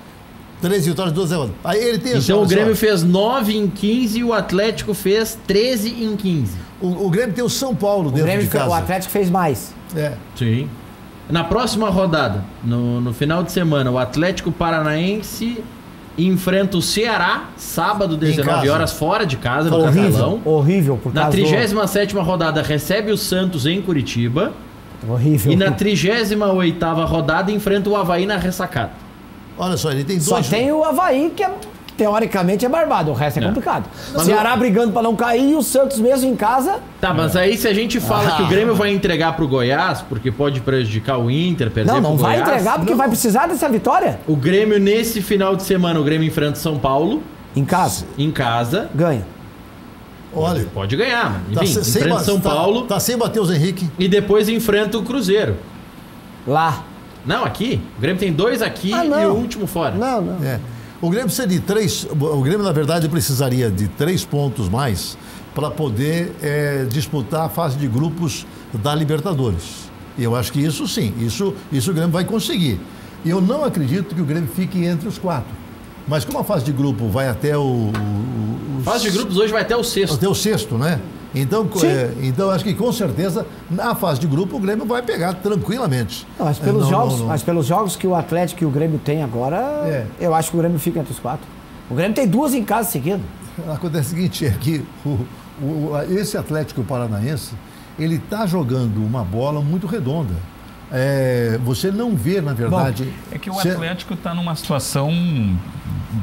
Speaker 2: 3 vitórias, 2 derrotas. Aí ele tem
Speaker 1: Então o Grêmio fez 9 em 15 e o Atlético fez 13 em 15.
Speaker 2: O Grêmio tem o São Paulo
Speaker 3: O,
Speaker 2: dentro
Speaker 3: Grêmio
Speaker 2: de casa.
Speaker 3: o Atlético fez mais.
Speaker 2: É.
Speaker 1: Sim. Na próxima rodada, no final de semana, o Atlético Paranaense enfrenta o Ceará, sábado, 19
Speaker 2: casa.
Speaker 1: horas, fora de casa, no
Speaker 3: Horrível,
Speaker 1: Castelão.
Speaker 3: horrível. Por
Speaker 1: Na
Speaker 3: causa do-
Speaker 1: 37ª rodada, recebe o Santos em Curitiba.
Speaker 3: Horrível.
Speaker 1: E na 38ª rodada, enfrenta o Avaí na ressacada.
Speaker 2: Olha só, ele tem
Speaker 3: Só
Speaker 2: dois.
Speaker 3: tem o Avaí, que teoricamente é barbado. O resto é complicado.
Speaker 1: Mas
Speaker 3: Ceará brigando pra não cair e o Santos mesmo em casa.
Speaker 1: Tá, mas aí se a gente fala que o Grêmio vai entregar pro Goiás, porque pode prejudicar o Inter, perder
Speaker 3: Não
Speaker 1: pro
Speaker 3: vai
Speaker 1: Goiás.
Speaker 3: entregar porque vai precisar dessa vitória.
Speaker 1: O Grêmio, nesse final de semana, o Grêmio enfrenta o São Paulo,
Speaker 3: Em casa.
Speaker 1: em casa.
Speaker 3: Ganha.
Speaker 2: Olha,
Speaker 1: Pode ganhar,
Speaker 2: tá
Speaker 1: enfim,
Speaker 2: sem
Speaker 1: enfrenta o São
Speaker 2: tá-
Speaker 1: Paulo
Speaker 2: Tá sem Matheus Henrique.
Speaker 1: e depois enfrenta o Cruzeiro.
Speaker 3: Lá.
Speaker 1: Não, aqui. O Grêmio tem 2 aqui
Speaker 3: Ah,
Speaker 1: e
Speaker 3: não.
Speaker 1: o último fora.
Speaker 3: Não.
Speaker 2: É. O Grêmio precisa de 3. O Grêmio, na verdade, precisaria de 3 pontos mais para poder disputar a fase de grupos da Libertadores. E eu acho que isso sim, isso o Grêmio vai conseguir. E eu não acredito que o Grêmio fique entre os 4. Mas como a fase de grupo vai até
Speaker 1: Fase de grupos hoje vai até o 6º.
Speaker 2: até o 6º, né? Então, então acho que com certeza na fase de grupo o Grêmio vai pegar tranquilamente.
Speaker 3: Não, mas pelos jogos que o Atlético e o Grêmio têm agora, eu acho que o Grêmio fica entre os 4. O Grêmio tem 2 em casa seguido.
Speaker 2: Acontece o seguinte, é que esse Atlético Paranaense, ele está jogando uma bola muito redonda. Você não vê, na verdade...
Speaker 4: É que o Atlético está numa situação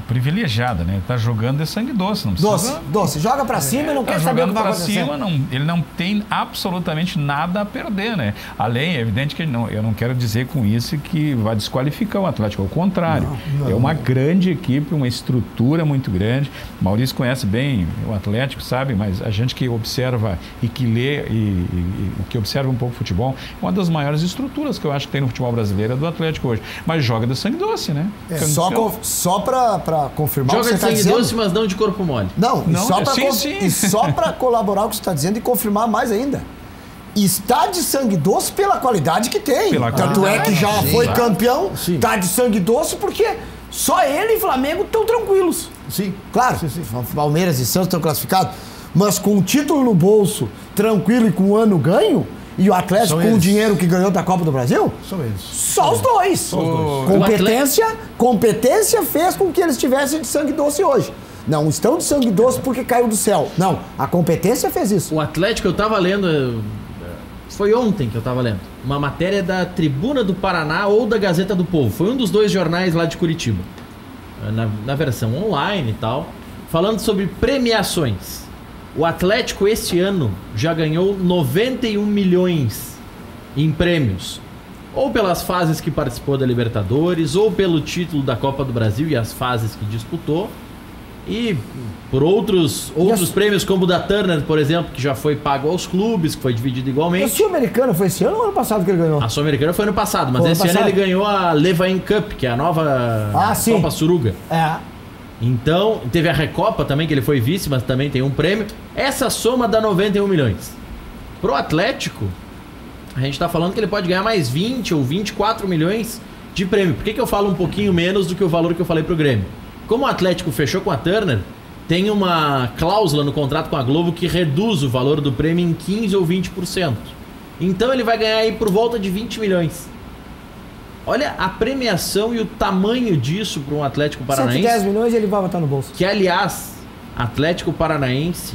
Speaker 4: privilegiada, né? Está jogando de sangue doce, não precisa...
Speaker 3: Doce. Joga pra cima e não
Speaker 4: Tá
Speaker 3: quer saber o que
Speaker 4: jogando
Speaker 3: vai
Speaker 4: para
Speaker 3: acontecer.
Speaker 4: cima, ele não tem absolutamente nada a perder, né? Além, é evidente que eu não quero dizer com isso que vai desqualificar o Atlético, ao contrário. É uma grande equipe, uma estrutura muito grande. Maurício conhece bem o Atlético, sabe? Mas a gente que observa e que lê e que observa um pouco o futebol, é uma das maiores estruturas que eu acho que tem no futebol brasileiro é do Atlético hoje. Mas joga de sangue doce, né?
Speaker 3: Só pra confirmar o
Speaker 1: Joga
Speaker 3: que
Speaker 1: de
Speaker 3: você está
Speaker 1: sangue
Speaker 3: dizendo.
Speaker 1: doce, mas não de corpo mole.
Speaker 3: Não,
Speaker 4: Não,
Speaker 3: e só pra colaborar com o que você está dizendo e confirmar mais ainda. Está de sangue doce pela qualidade que tem.
Speaker 4: Pela
Speaker 3: Tanto é que já
Speaker 2: qualidade,
Speaker 3: foi
Speaker 2: sim.
Speaker 3: campeão,
Speaker 2: Sim.
Speaker 3: está de sangue doce porque só ele e Flamengo estão tranquilos.
Speaker 2: Sim.
Speaker 3: Claro,
Speaker 2: Sim.
Speaker 3: Palmeiras e Santos estão classificados, mas com o título no bolso, tranquilo e com o ano ganho, e o Atlético
Speaker 2: São
Speaker 3: com o
Speaker 2: eles.
Speaker 3: dinheiro que ganhou da Copa do Brasil,
Speaker 2: São eles.
Speaker 3: só os dois.
Speaker 1: dois.
Speaker 3: Competência fez com que eles tivessem de sangue doce hoje. Não estão de sangue doce porque caiu do céu. Não, a competência fez isso.
Speaker 1: O Atlético, eu tava lendo... Foi ontem que eu tava lendo. Uma matéria da Tribuna do Paraná ou da Gazeta do Povo. Foi um dos 2 jornais lá de Curitiba. Na versão online e tal. Falando sobre premiações. O Atlético este ano já ganhou 91 milhões em prêmios. Ou pelas fases que participou da Libertadores, ou pelo título da Copa do Brasil e as fases que disputou. E por outros prêmios, como o da Turner, por exemplo, que já foi pago aos clubes, que foi dividido
Speaker 3: A
Speaker 1: igualmente.
Speaker 3: Sul-Americana foi esse ano ou ano passado que ele ganhou?
Speaker 1: A Sul-Americana foi ano passado, mas
Speaker 3: Foi ano
Speaker 1: esse ano
Speaker 3: passado?
Speaker 1: ele ganhou a Levain Cup, que é a nova
Speaker 3: sim.
Speaker 1: Copa Suruga.
Speaker 3: É.
Speaker 1: Então, teve a Recopa também, que ele foi vice, mas também tem um prêmio. Essa soma dá 91 milhões. Pro Atlético, a gente tá falando que ele pode ganhar mais 20 ou 24 milhões de prêmio. Por que eu falo um pouquinho menos do que o valor que eu falei pro Grêmio? Como o Atlético fechou com a Turner, tem uma cláusula no contrato com a Globo que reduz o valor do prêmio em 15% ou 20%. Então ele vai ganhar aí por volta de 20 milhões. Olha a premiação e o tamanho disso para um Atlético Paranaense.
Speaker 3: 110 milhões ele vai botar no bolso.
Speaker 1: Que, aliás, Atlético Paranaense,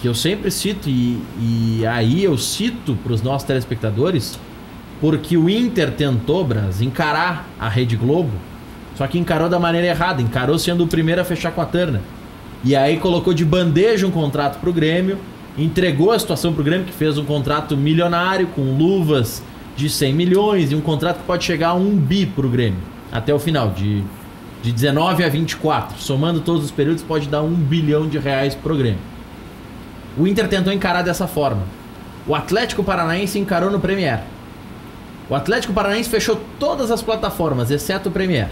Speaker 1: que eu sempre cito, e aí eu cito para os nossos telespectadores, porque o Inter tentou, Braz, encarar a Rede Globo, só que encarou da maneira errada, encarou sendo o primeiro a fechar com a Turner. E aí colocou de bandeja um contrato pro Grêmio, entregou a situação pro Grêmio, que fez um contrato milionário, com luvas de 100 milhões, e um contrato que pode chegar a 1 bi pro Grêmio, até o final, de 19 a 24. Somando todos os períodos, pode dar 1 bilhão de reais pro Grêmio. O Inter tentou encarar dessa forma. O Atlético Paranaense encarou no Premier. O Atlético Paranaense fechou todas as plataformas, exceto o Premier.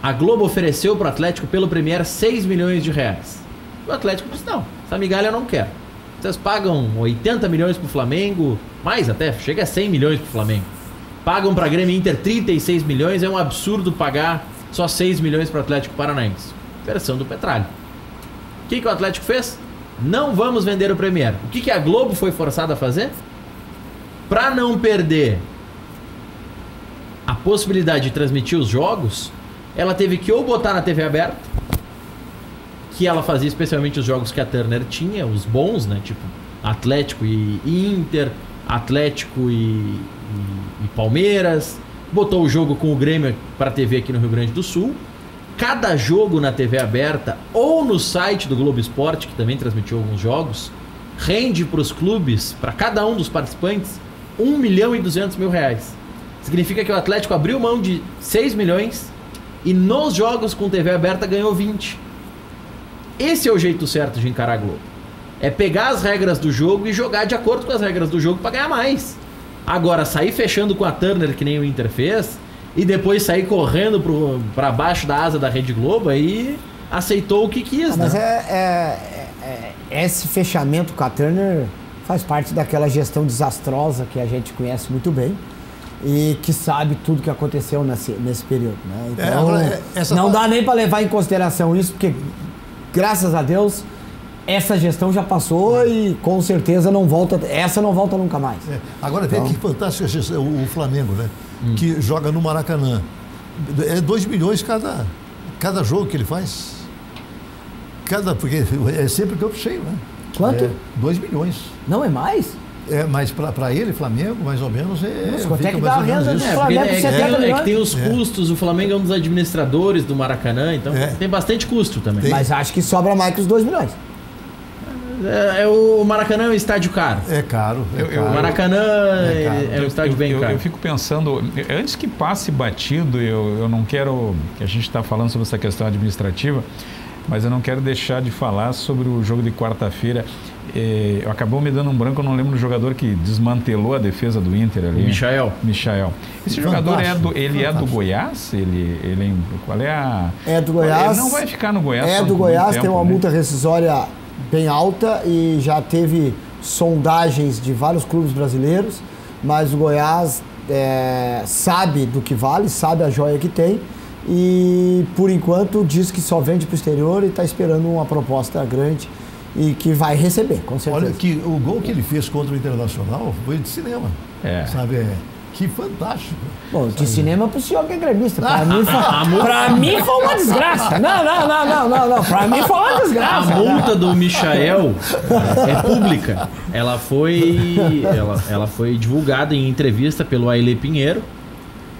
Speaker 1: A Globo ofereceu pro Atlético pelo Premier 6 milhões de reais. O Atlético disse, não, essa migalha eu não quero. Vocês pagam 80 milhões pro Flamengo, mais até, chega a 100 milhões pro Flamengo. Pagam pra Grêmio e Inter 36 milhões, é um absurdo pagar só 6 milhões pro Atlético Paranaense. Versão do Petralha. O que o Atlético fez? Não vamos vender o Premier. O que a Globo foi forçada a fazer? Pra não perder a possibilidade de transmitir os jogos, ela teve que ou botar na TV aberta, que ela fazia especialmente os jogos que a Turner tinha, os bons, né? Tipo Atlético e Inter, Atlético e Palmeiras. Botou o jogo com o Grêmio para TV aqui no Rio Grande do Sul. Cada jogo na TV aberta ou no site do Globo Esporte, que também transmitiu alguns jogos, rende para os clubes, para cada um dos participantes, 1 milhão e 200 mil reais. Significa que o Atlético abriu mão de 6 milhões e nos jogos com TV aberta ganhou 20. Esse é o jeito certo de encarar a Globo. É pegar as regras do jogo e jogar de acordo com as regras do jogo para ganhar mais. Agora, sair fechando com a Turner, que nem o Inter fez, e depois sair correndo para baixo da asa da Rede Globo, aí aceitou o que quis,
Speaker 3: mas
Speaker 1: né?
Speaker 3: Esse fechamento com a Turner faz parte daquela gestão desastrosa que a gente conhece muito bem e que sabe tudo que aconteceu nesse período, né? Então, não dá nem para levar em consideração isso, porque graças a Deus essa gestão já passou e com certeza não volta nunca mais.
Speaker 2: Agora tem que fantástica o Flamengo, né? Que joga no Maracanã. É 2 milhões cada jogo que ele faz. Porque é sempre campo cheio, né?
Speaker 3: Quanto?
Speaker 2: 2 milhões.
Speaker 3: Não é mais?
Speaker 2: Mas para ele, Flamengo, mais ou menos,
Speaker 3: Nossa, quanto é que dá a renda do Flamengo?
Speaker 1: É que tem os custos, o Flamengo é um dos administradores do Maracanã, então tem bastante custo também.
Speaker 3: Mas acho que sobra mais que os 2 milhões.
Speaker 1: O Maracanã é um estádio caro.
Speaker 2: É caro.
Speaker 1: O Maracanã é um estádio bem caro.
Speaker 4: Eu fico pensando, antes que passe batido, eu não quero, que a gente está falando sobre essa questão administrativa, mas eu não quero deixar de falar sobre o jogo de quarta-feira. Acabou me dando um branco, eu não lembro do jogador que desmantelou a defesa do Inter ali.
Speaker 1: Michael.
Speaker 4: Esse jogador é do Goiás? Qual é a...
Speaker 3: É do Goiás.
Speaker 4: Ele não vai ficar no Goiás.
Speaker 3: É do Goiás, tem uma multa rescisória bem alta e já teve sondagens de vários clubes brasileiros, mas o Goiás sabe do que vale, sabe a joia que tem e por enquanto diz que só vende para o exterior e está esperando uma proposta grande e que vai receber, com certeza.
Speaker 2: Olha, que o gol que ele fez contra o Internacional foi de cinema, sabe? Que fantástico.
Speaker 3: Bom, de cinema pro senhor que é gremista. Pra mim foi uma desgraça. Não. Pra mim foi uma desgraça.
Speaker 1: A multa do Michael é pública. Ela foi divulgada em entrevista pelo Ailê Pinheiro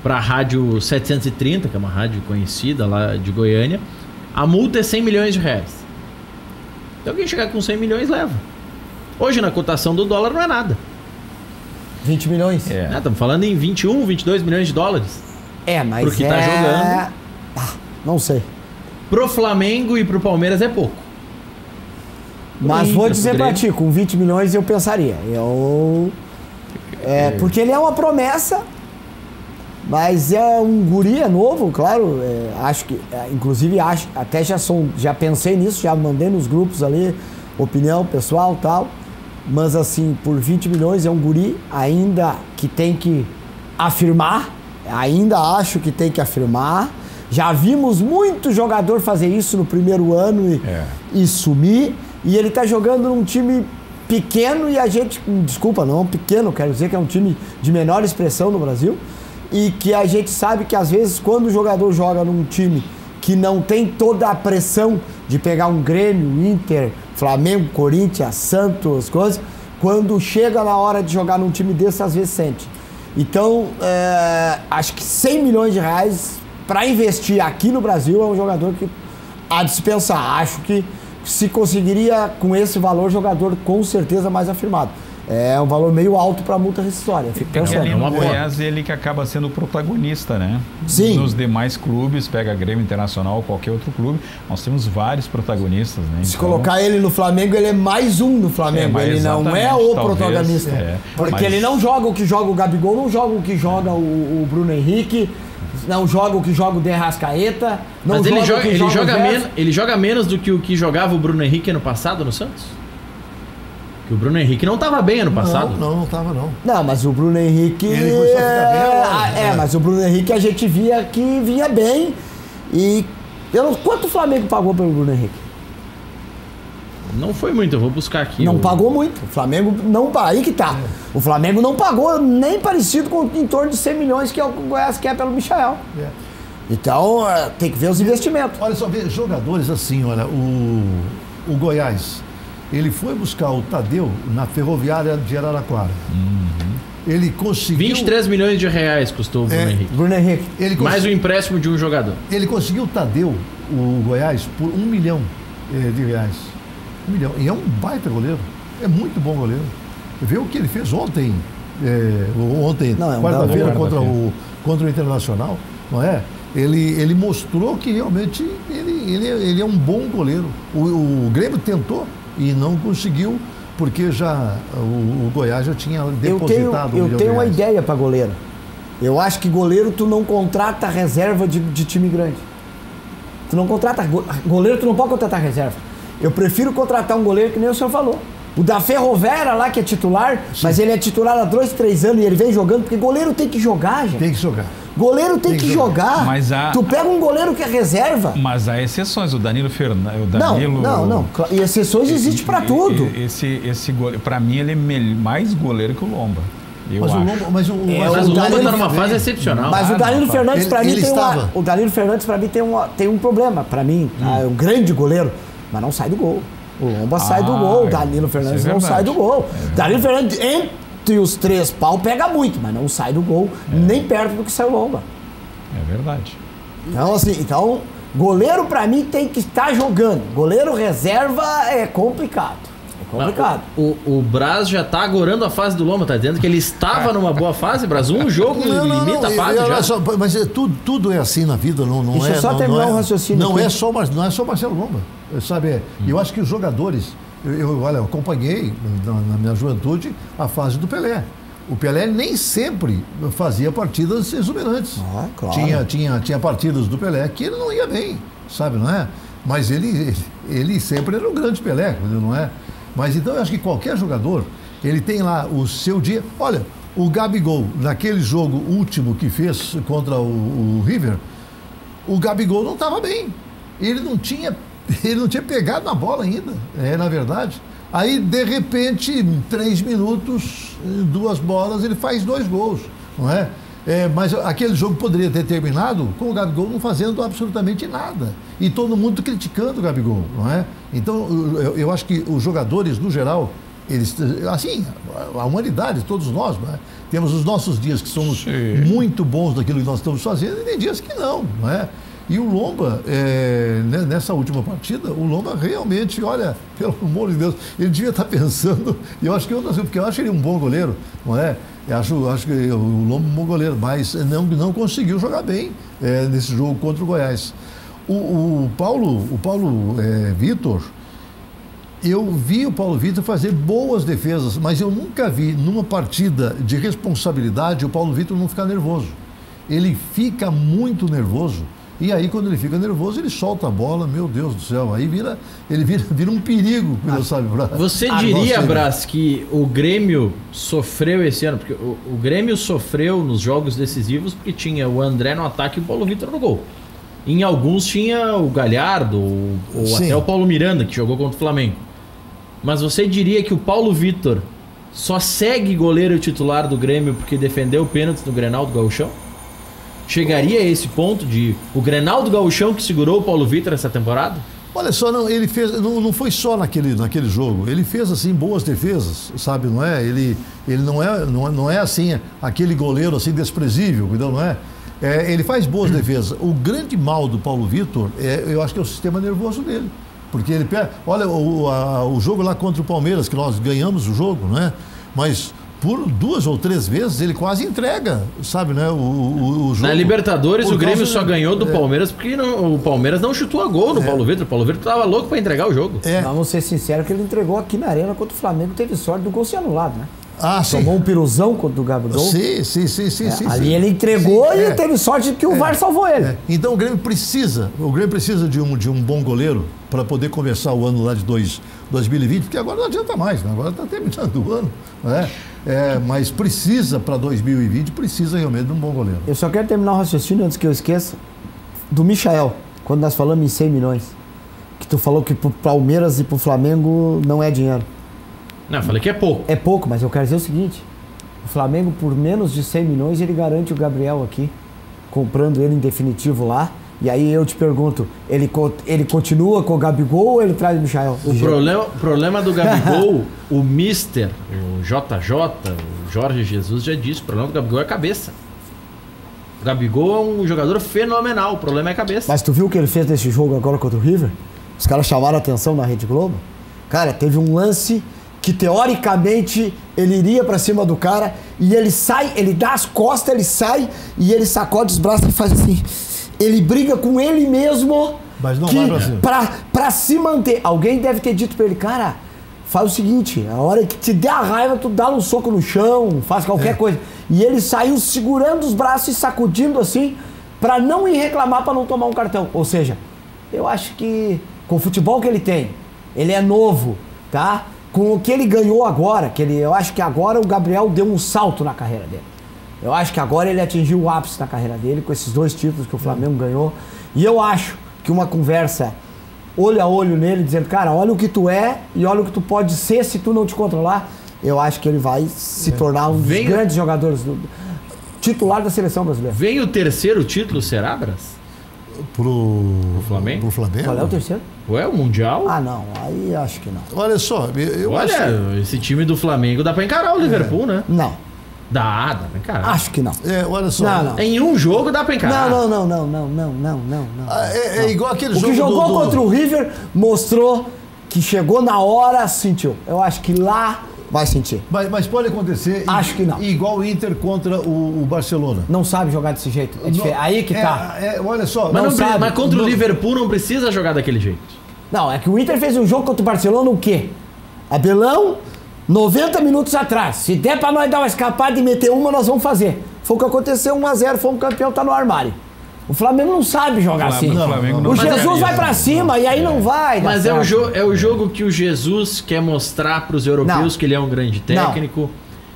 Speaker 1: para a Rádio 730, que é uma rádio conhecida lá de Goiânia. A multa é 100 milhões de reais. Então quem chegar com 100 milhões leva. Hoje na cotação do dólar não é nada.
Speaker 3: 20 milhões?
Speaker 1: Estamos falando em 21, 22 milhões de dólares.
Speaker 3: Mas
Speaker 1: pro que tá jogando.
Speaker 3: Não sei.
Speaker 1: Pro Flamengo e pro Palmeiras é pouco.
Speaker 3: Mas vou dizer pra ti, com 20 milhões eu pensaria. Porque ele é uma promessa, mas é um guri, é novo, claro. Acho que, inclusive, até já pensei nisso, já mandei nos grupos ali, opinião pessoal e tal. Mas assim, por 20 milhões é um guri ainda que tem que afirmar, ainda acho que tem que afirmar. Já vimos muito jogador fazer isso no primeiro ano e sumir. E ele tá jogando num time pequeno e a gente, desculpa, não pequeno, quero dizer que é um time de menor expressão no Brasil. e que a gente sabe que às vezes quando o jogador joga num time que não tem toda a pressão de pegar um Grêmio, Inter, Flamengo, Corinthians, Santos, coisas, quando chega na hora de jogar num time desse, às vezes sente. Então, acho que 100 milhões de reais para investir aqui no Brasil é um jogador que há de se pensar. Acho que se conseguiria, com esse valor, jogador com certeza mais afirmado. É um valor meio alto para a multa rescisória. Fico pensando.
Speaker 4: Ali no Goiás, ele que acaba sendo o protagonista, né?
Speaker 3: Sim.
Speaker 4: Nos demais clubes, pega Grêmio, Internacional, qualquer outro clube, nós temos vários protagonistas, né?
Speaker 3: Se colocar ele no Flamengo, ele é mais um no Flamengo. Ele não é o protagonista. Porque ele não joga o que joga o Gabigol, não joga o que joga o Bruno Henrique, não joga o que joga o De Arrascaeta. Não
Speaker 1: Mas
Speaker 3: joga
Speaker 1: ele joga menos do que o que jogava o Bruno Henrique ano passado no Santos? Que o Bruno Henrique não estava bem ano passado.
Speaker 2: Não estava não.
Speaker 3: Não, mas o Bruno Henrique...
Speaker 2: Ele começou a ficar bem.
Speaker 3: Mas o Bruno Henrique a gente via que vinha bem. E quanto o Flamengo pagou pelo Bruno Henrique?
Speaker 1: Não foi muito, eu vou buscar aqui.
Speaker 3: Não pagou muito. O Flamengo não... Aí que tá. O Flamengo não pagou nem parecido com em torno de 100 milhões que é o que o Goiás quer pelo Michael. Então, tem que ver os investimentos.
Speaker 2: Olha só, jogadores assim, olha, o Goiás... Ele foi buscar o Tadeu na Ferroviária de Araraquara. Ele conseguiu...
Speaker 1: 23 milhões de reais custou o Bruno Henrique.
Speaker 3: Bruno Henrique.
Speaker 1: Mais o empréstimo de um jogador.
Speaker 2: Ele conseguiu o Tadeu, o Goiás, por 1 milhão de reais. 1 milhão. E é um baita goleiro. É muito bom goleiro. Vê o que ele fez ontem. Quarta-feira contra o Internacional. Não é? Ele mostrou que realmente ele é um bom goleiro. O Grêmio tentou e não conseguiu, porque já o Goiás já tinha depositado
Speaker 3: Eu tenho uma ideia para goleiro. Eu acho que goleiro tu não contrata reserva de time grande. Tu não contrata goleiro, tu não pode contratar reserva. Eu prefiro contratar um goleiro que nem o senhor falou. O da Ferroviária lá, que é titular, mas ele é titular há 2, 3 anos e ele vem jogando, porque goleiro tem que jogar, gente.
Speaker 2: Tem que jogar.
Speaker 3: Goleiro tem que jogar.
Speaker 4: Mas
Speaker 3: tu pega um goleiro que é reserva.
Speaker 4: Mas há exceções. O Danilo Fernandes.
Speaker 3: Não. E exceções existem para tudo.
Speaker 4: Esse goleiro, para mim, ele é mais goleiro que o Lomba.
Speaker 2: Mas o
Speaker 1: Lomba está numa fase excepcional.
Speaker 3: Mas o Danilo Fernandes, para mim, o Danilo Fernandes, para mim, tem um problema. Para mim, é um grande goleiro, mas não sai do gol. O Lomba sai do gol, o Danilo Fernandes não sai do gol. Danilo Fernandes, entre os 3 pau, pega muito, mas não sai do gol, nem perto do que sai o Lomba.
Speaker 4: É verdade.
Speaker 3: Então, assim, goleiro pra mim tem que estar jogando. Goleiro reserva é complicado.
Speaker 1: O Braz já tá agorando a fase do Lomba, tá dizendo que ele estava numa boa fase, Braz? Um jogo limita a fase já.
Speaker 2: Mas tudo é assim na vida, não
Speaker 3: Deixa eu só terminar um raciocínio.
Speaker 2: Não é só Marcelo Lomba, sabe? Eu acho que os jogadores... Eu acompanhei na minha juventude a fase do Pelé. O Pelé nem sempre fazia partidas exuberantes.
Speaker 3: Claro.
Speaker 2: Tinha partidas do Pelé que ele não ia bem, sabe, não é? Mas ele sempre era um grande Pelé, não é? Mas então eu acho que qualquer jogador, ele tem lá o seu dia. Olha, o Gabigol, naquele jogo último que fez contra o River, o Gabigol não estava bem. Ele não tinha pegado na bola ainda, na verdade. Aí, de repente, em 3 minutos, 2 bolas, ele faz 2 gols, não é? Mas aquele jogo poderia ter terminado com o Gabigol não fazendo absolutamente nada. E todo mundo criticando o Gabigol, não é? Então, eu acho que os jogadores, no geral, eles, assim, a humanidade, todos nós, não é? Temos os nossos dias que somos muito bons naquilo que nós estamos fazendo e tem dias que não é? E o Lomba, nessa última partida, o Lomba realmente, olha, pelo amor de Deus, ele devia estar pensando, e eu acho que porque eu acho ele um bom goleiro, não é? Eu acho que o Lomba é um bom goleiro, mas não conseguiu jogar bem nesse jogo contra o Goiás. O Paulo Vitor, eu vi o Paulo Vitor fazer boas defesas, mas eu nunca vi numa partida de responsabilidade o Paulo Vitor não ficar nervoso. Ele fica muito nervoso. E aí, quando ele fica nervoso, ele solta a bola, meu Deus do céu, aí ele vira um perigo, sabe?
Speaker 1: Você diria, Braz, que o Grêmio sofreu esse ano, porque o Grêmio sofreu nos jogos decisivos porque tinha o André no ataque e o Paulo Vitor no gol. Em alguns tinha o Galhardo, ou até o Paulo Miranda, que jogou contra o Flamengo. Mas você diria que o Paulo Vitor só segue goleiro titular do Grêmio porque defendeu o pênalti no Grenal do Gauchão? chegaria a esse ponto de o Grenal do Gauchão que segurou o Paulo Vitor essa temporada?
Speaker 2: Olha só, ele fez, não foi só naquele jogo, ele fez assim boas defesas, sabe, não é? Ele não é assim aquele goleiro assim desprezível, não é? Ele faz boas defesas. O grande mal do Paulo Vitor, eu acho que é o sistema nervoso dele, porque ele pega, olha o jogo lá contra o Palmeiras, que nós ganhamos o jogo, não é? Mas por 2 ou 3 vezes ele quase entrega, sabe, né? O jogo.
Speaker 1: Na Libertadores o Grêmio só ganhou do Palmeiras porque o Palmeiras não chutou a gol no Paulo Vitor. O Paulo Vitor tava louco para entregar o jogo.
Speaker 3: Vamos ser sinceros que ele entregou aqui na arena contra o Flamengo, teve sorte do gol ser anulado, né?
Speaker 2: Sim.
Speaker 3: Tomou um piruzão contra o Gabigol.
Speaker 2: Sim.
Speaker 3: Ali ele entregou e teve sorte que o VAR salvou ele.
Speaker 2: Então o Grêmio precisa de um bom goleiro para poder começar o ano lá de 2020, porque agora não adianta mais, né? Agora está terminando o ano, né? Mas precisa para 2020, precisa realmente de um bom goleiro.
Speaker 3: Eu só quero terminar o raciocínio antes que eu esqueça do Michael, quando nós falamos em 100 milhões, que tu falou que pro Palmeiras e pro Flamengo não é dinheiro.
Speaker 1: Não, eu falei que é pouco.
Speaker 3: É pouco, mas eu quero dizer o seguinte, o Flamengo por menos de 100 milhões ele garante o Gabriel aqui, comprando ele em definitivo lá. E aí eu te pergunto, ele continua com o Gabigol ou ele traz o Michael?
Speaker 1: O problema do Gabigol, o Mister, o JJ, o Jorge Jesus já disse, o problema do Gabigol é a cabeça. O Gabigol é um jogador fenomenal, o problema é a cabeça.
Speaker 3: Mas tu viu o que ele fez nesse jogo agora contra o River? Os caras chamaram a atenção na Rede Globo. Cara, teve um lance que teoricamente ele iria pra cima do cara e ele sai, ele dá as costas, ele sai e ele sacode os braços e faz assim... Ele briga com ele mesmo,
Speaker 2: mas não vai pra cima.
Speaker 3: Pra se manter. Alguém deve ter dito pra ele, cara, faz o seguinte, a hora que te der a raiva, tu dá um soco no chão, faz qualquer coisa. E ele saiu segurando os braços e sacudindo assim, pra não ir reclamar, pra não tomar um cartão. Ou seja, eu acho que com o futebol que ele tem, ele é novo, tá? Com o que ele ganhou agora, eu acho que agora o Gabriel deu um salto na carreira dele. Eu acho que agora ele atingiu o ápice na carreira dele com esses 2 títulos que o Flamengo ganhou. E eu acho que uma conversa olho a olho nele, dizendo, cara, olha o que tu é e olha o que tu pode ser se tu não te controlar, eu acho que ele vai se tornar um dos grandes jogadores, titular da seleção brasileira.
Speaker 1: Vem o 3º título, será, Bras?
Speaker 2: Pro Flamengo? Pro Flamengo?
Speaker 3: Qual é o 3º?
Speaker 1: Ué, o Mundial?
Speaker 3: Ah, não, aí acho que não.
Speaker 2: Olha só,
Speaker 1: esse time do Flamengo dá pra encarar o Liverpool, né?
Speaker 3: Não.
Speaker 1: Dá pra encarar.
Speaker 3: Acho que não.
Speaker 2: Olha só.
Speaker 3: Não.
Speaker 1: Em um jogo dá pra encarar.
Speaker 3: Não.
Speaker 2: É igual aquele jogo.
Speaker 3: O que jogou contra o River mostrou que chegou na hora, sentiu. Eu acho que lá vai sentir.
Speaker 2: Mas pode acontecer.
Speaker 3: Acho que não.
Speaker 2: Igual o Inter contra o Barcelona.
Speaker 3: Não sabe jogar desse jeito. Aí que tá.
Speaker 2: Olha só.
Speaker 1: Mas contra o Liverpool não precisa jogar daquele jeito.
Speaker 3: Não, é que o Inter fez um jogo contra o Barcelona o quê? Abelão, 90 minutos atrás. Se der pra nós dar uma escapada e meter uma, nós vamos fazer. Foi o que aconteceu, 1-0, fomos campeão, tá no armário. O Flamengo não sabe jogar assim. O Jesus vai pra cima e aí não vai.
Speaker 1: Mas é o jogo que o Jesus quer mostrar pros europeus que ele é um grande técnico.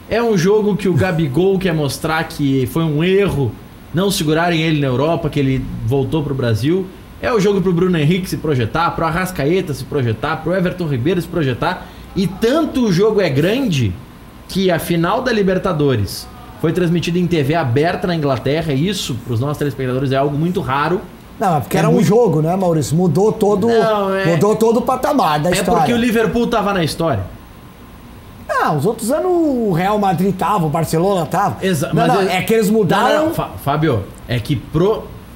Speaker 1: É um jogo que o Gabigol quer mostrar que foi um erro não segurarem ele na Europa, que ele voltou pro Brasil. É o jogo pro Bruno Henrique se projetar, pro Arrascaeta se projetar, pro Everton Ribeiro se projetar. E tanto o jogo é grande que a final da Libertadores foi transmitida em TV aberta na Inglaterra. E isso, para os nossos telespectadores, é algo muito raro.
Speaker 3: Não, é porque era um jogo, né, Maurício? Mudou todo o patamar da história.
Speaker 1: É porque o Liverpool tava na história.
Speaker 3: Ah, os outros anos o Real Madrid tava, o Barcelona tava. É que eles mudaram...
Speaker 1: Fábio, é que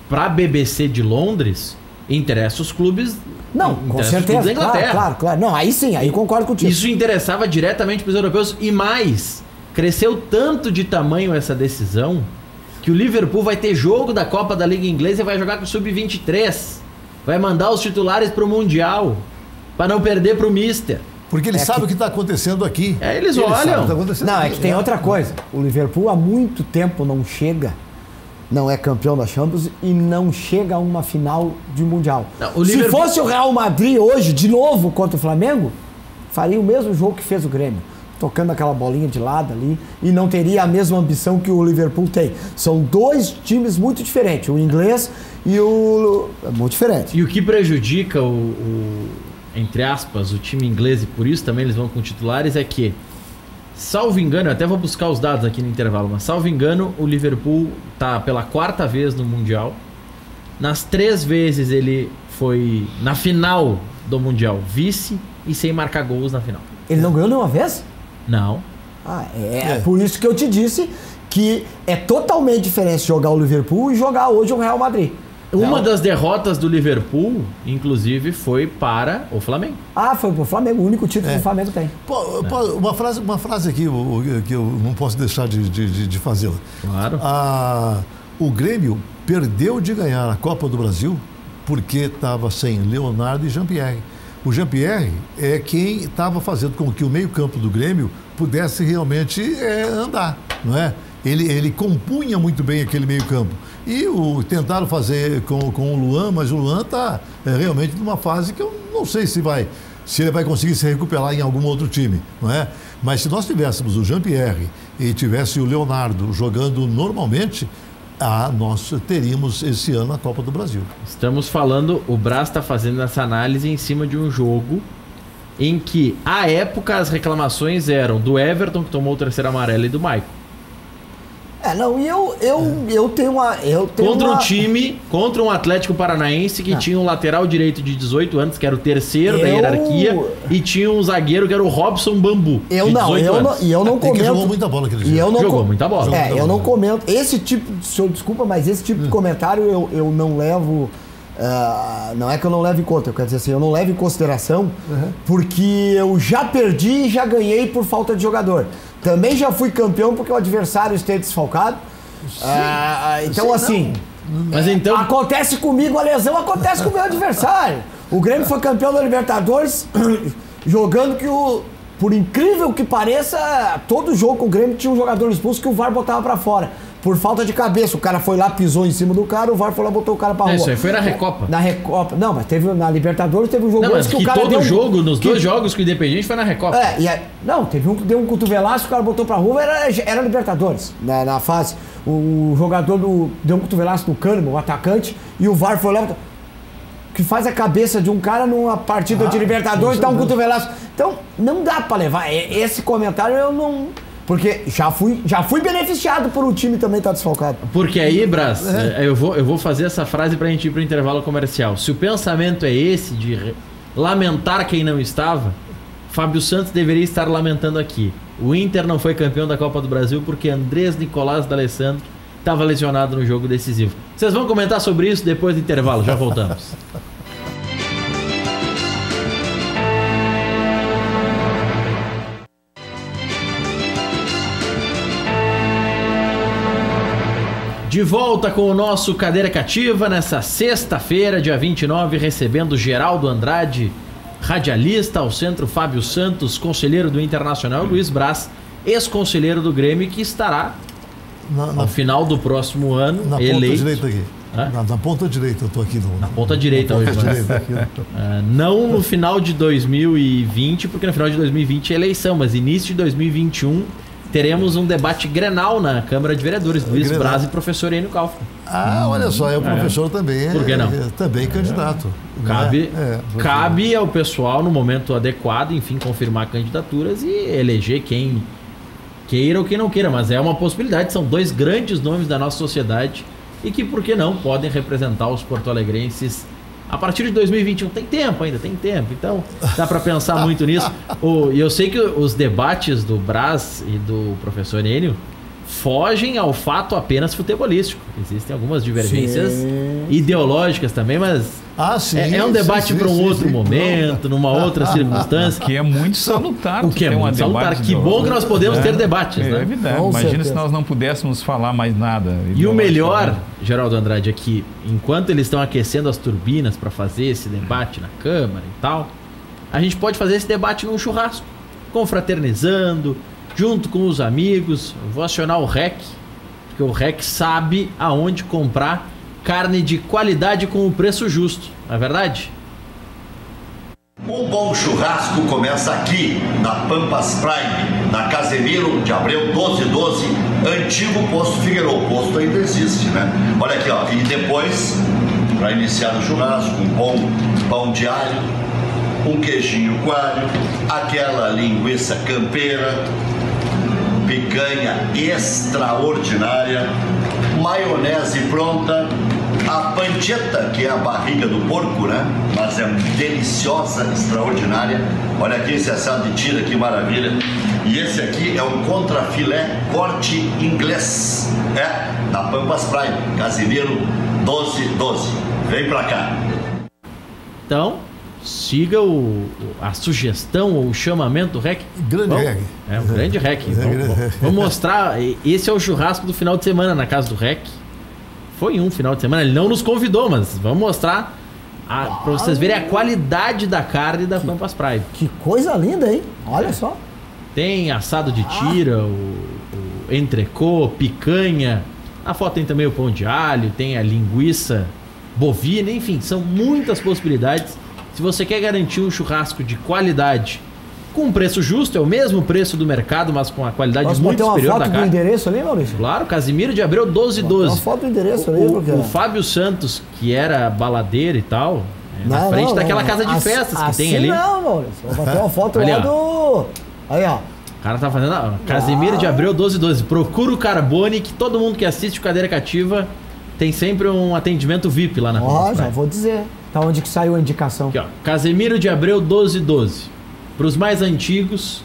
Speaker 1: pra BBC de Londres, interessa os clubes...
Speaker 3: Não, com certeza, claro. Não, aí sim, aí concordo contigo.
Speaker 1: Isso interessava diretamente para os europeus e mais, cresceu tanto de tamanho essa decisão que o Liverpool vai ter jogo da Copa da Liga Inglesa e vai jogar com o Sub-23. Vai mandar os titulares para o Mundial, para não perder para o Mister.
Speaker 2: Porque ele sabe o que está acontecendo aqui.
Speaker 1: Eles olham.
Speaker 3: Não, é que tem outra coisa. O Liverpool há muito tempo não chega... Não é campeão da Champions e não chega a uma final de Mundial. Se fosse o Real Madrid hoje, de novo, contra o Flamengo, faria o mesmo jogo que fez o Grêmio. Tocando aquela bolinha de lado ali e não teria a mesma ambição que o Liverpool tem. São 2 times muito diferentes, o inglês e o... É muito diferente.
Speaker 1: E o que prejudica entre aspas, o time inglês, e por isso também eles vão com titulares, é que Salvo engano, eu até vou buscar os dados aqui no intervalo, mas salvo engano, o Liverpool tá pela 4ª vez no Mundial. Nas 3 vezes ele foi na final do Mundial vice e sem marcar gols na final.
Speaker 3: Ele não ganhou nenhuma vez?
Speaker 1: Não.
Speaker 3: Por isso que eu te disse que é totalmente diferente jogar o Liverpool e jogar hoje o Real Madrid.
Speaker 1: Uma das derrotas do Liverpool, inclusive, foi para o Flamengo.
Speaker 3: Foi pro Flamengo, o único título que o Flamengo tem.
Speaker 2: Uma frase aqui que eu não posso deixar de fazê-la.
Speaker 1: Claro.
Speaker 2: O Grêmio perdeu de ganhar a Copa do Brasil porque estava sem Leonardo e Jean-Pierre. O Jean-Pierre é quem estava fazendo com que o meio-campo do Grêmio pudesse realmente andar, não é? Ele compunha muito bem aquele meio-campo. E tentaram fazer com o Luan, mas o Luan está realmente numa fase que eu não sei se ele vai conseguir se recuperar em algum outro time, não é? Mas se nós tivéssemos o Jean-Pierre e tivesse o Leonardo jogando normalmente, nós teríamos esse ano a Copa do Brasil.
Speaker 1: Estamos falando, o Brás está fazendo essa análise em cima de um jogo em que, à época, as reclamações eram do Everton, que tomou o 3º amarelo, e do Maicon.
Speaker 3: Eu tenho uma...
Speaker 1: Contra um Atlético Paranaense que tinha um lateral direito de 18 anos, que era o terceiro da hierarquia, e tinha um zagueiro que era o Robson Bambu, de 18 anos.
Speaker 3: E eu não comento...
Speaker 2: que jogou muita bola aquele dia.
Speaker 1: Jogou muita bola.
Speaker 3: Eu não comento... Esse tipo... Desculpa, mas esse tipo de comentário eu não levo... não é que eu não levo em conta, eu quero dizer assim, eu não levo em consideração, porque eu já perdi e já ganhei por falta de jogador. Também já fui campeão porque o adversário esteve desfalcado. Então, assim,
Speaker 1: mas então...
Speaker 3: acontece comigo a lesão, acontece com o meu adversário. O Grêmio foi campeão da Libertadores jogando por incrível que pareça, todo jogo com o Grêmio tinha um jogador expulso que o VAR botava pra fora. Por falta de cabeça. O cara foi lá, pisou em cima do cara, o VAR foi lá, botou o cara pra rua.
Speaker 1: Isso aí foi na Recopa.
Speaker 3: Na Recopa. Não, mas teve na Libertadores, teve um jogo
Speaker 1: que o cara todo jogo, nos 2 jogos com o Independente foi na Recopa.
Speaker 3: Não, teve um que deu um cotovelaço, o cara botou pra rua, era Libertadores, na fase. O jogador deu um cotovelaço no Kahneman, o atacante, e o VAR foi lá, que faz a cabeça de um cara numa partida de Libertadores, dá um cotovelaço. Então, não dá pra levar. Esse comentário eu não... Porque já fui beneficiado por o time também estar desfalcado.
Speaker 1: Porque aí, Brás, eu vou fazer essa frase pra gente ir pro intervalo comercial. Se o pensamento é esse, de lamentar quem não estava, Fábio Santos deveria estar lamentando aqui. O Inter não foi campeão da Copa do Brasil porque Andrés Nicolás D'Alessandro estava lesionado no jogo decisivo. Vocês vão comentar sobre isso depois do intervalo, já voltamos. De volta com o nosso Cadeira Cativa nessa sexta-feira, dia 29, recebendo Geraldo Andrade, radialista, ao centro Fábio Santos, conselheiro do Internacional, Luiz Brás, ex-conselheiro do Grêmio, que estará ao final do próximo ano
Speaker 2: na
Speaker 1: eleito.
Speaker 2: Ponta direita aqui. Na ponta direita, eu estou aqui.
Speaker 1: Na ponta direita hoje. Não no final de 2020, porque no final de 2020 é eleição, mas início de 2021 teremos um debate Grenal na Câmara de Vereadores, Luiz Brás e professor Enio Kaufmann.
Speaker 2: Olha só, o professor também
Speaker 1: Por que não?
Speaker 2: Também candidato.
Speaker 1: Cabe ao pessoal, no momento adequado, enfim, confirmar candidaturas e eleger quem queira ou quem não queira, mas é uma possibilidade, são 2 grandes nomes da nossa sociedade e que, por que não, podem representar os porto-alegrenses a partir de 2021. Tem tempo ainda, então dá para pensar muito nisso. E eu sei que os debates do Brás e do professor Enio fogem ao fato apenas futebolístico. Existem algumas divergências ideológicas também, mas é um debate para um outro momento, numa outra circunstância.
Speaker 4: Que é muito salutar.
Speaker 1: O que é muito salutar. Que bom que nós podemos ter debates, né?
Speaker 4: É verdade. Imagina se nós não pudéssemos falar mais nada.
Speaker 1: E o melhor, Geraldo Andrade, é que enquanto eles estão aquecendo as turbinas para fazer esse debate na Câmara e tal, a gente pode fazer esse debate num churrasco, confraternizando, junto com os amigos. Eu vou acionar o REC, porque o REC sabe aonde comprar carne de qualidade com o preço justo, não é verdade?
Speaker 5: Um bom churrasco começa aqui, na Pampas Prime, na Casemiro de Abreu 1212, antigo Posto Figueiredo. O posto ainda existe, né? Olha aqui, ó. E depois, para iniciar o churrasco, um bom pão de alho, um queijinho coalho, aquela linguiça campeira, picanha extraordinária, maionese pronta, a pancetta, que é a barriga do porco, né? Mas é deliciosa, extraordinária. Olha aqui esse assado de tira, que maravilha. E esse aqui é o contrafilé corte inglês, da Pampas Prime, Casimiro 1212. Vem pra cá.
Speaker 1: Então, siga a sugestão ou o chamamento do REC.
Speaker 2: Grande REC.
Speaker 1: É um grande REC. Vamos mostrar. Esse é o churrasco do final de semana na casa do REC. Foi um final de semana. Ele não nos convidou, mas vamos mostrar para vocês verem a qualidade da carne da Pampas Prime.
Speaker 3: Que coisa linda, hein? Olha só.
Speaker 1: Tem assado de tira, o entrecô, picanha. Na foto tem também o pão de alho, tem a linguiça bovina, enfim, são muitas possibilidades. Se você quer garantir um churrasco de qualidade com um preço justo, é o mesmo preço do mercado, mas com a qualidade muito superior da carne.
Speaker 3: Tem uma foto do endereço ali, Maurício?
Speaker 1: Claro, Casimiro de Abreu 1212.
Speaker 3: Tem uma foto do endereço ali, porque...
Speaker 1: O Fábio Santos, que era baladeiro e tal, na frente daquela casa de festas que tem ali.
Speaker 3: Não, Maurício. Vou bater uma foto
Speaker 1: ali,
Speaker 3: lá do... Aí, ó.
Speaker 1: O cara tá fazendo... Casimiro de Abreu 1212. Procura o Carbone, que todo mundo que assiste o Cadeira Cativa tem sempre um atendimento VIP lá na
Speaker 3: Ó, já vou dizer. Tá onde que saiu a indicação.
Speaker 1: Aqui, ó. Casimiro de Abreu 1212. Para os mais antigos,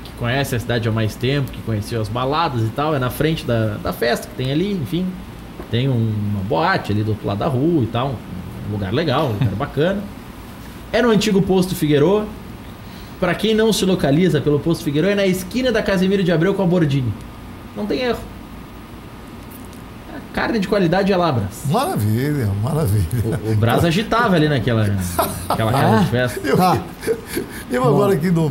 Speaker 1: que conhecem a cidade há mais tempo, que conheciam as baladas e tal, é na frente da festa que tem ali, enfim. Tem uma boate ali do outro lado da rua e tal. Um lugar legal, um lugar bacana. É no antigo posto Figueiró. Para quem não se localiza pelo posto Figueiró, é na esquina da Casimiro de Abreu com a Bordini. Não tem erro. Carne de qualidade é lá, Brás.
Speaker 2: Maravilha, maravilha.
Speaker 1: O Brás agitava ali naquela casa de festa.
Speaker 2: Eu agora aqui no...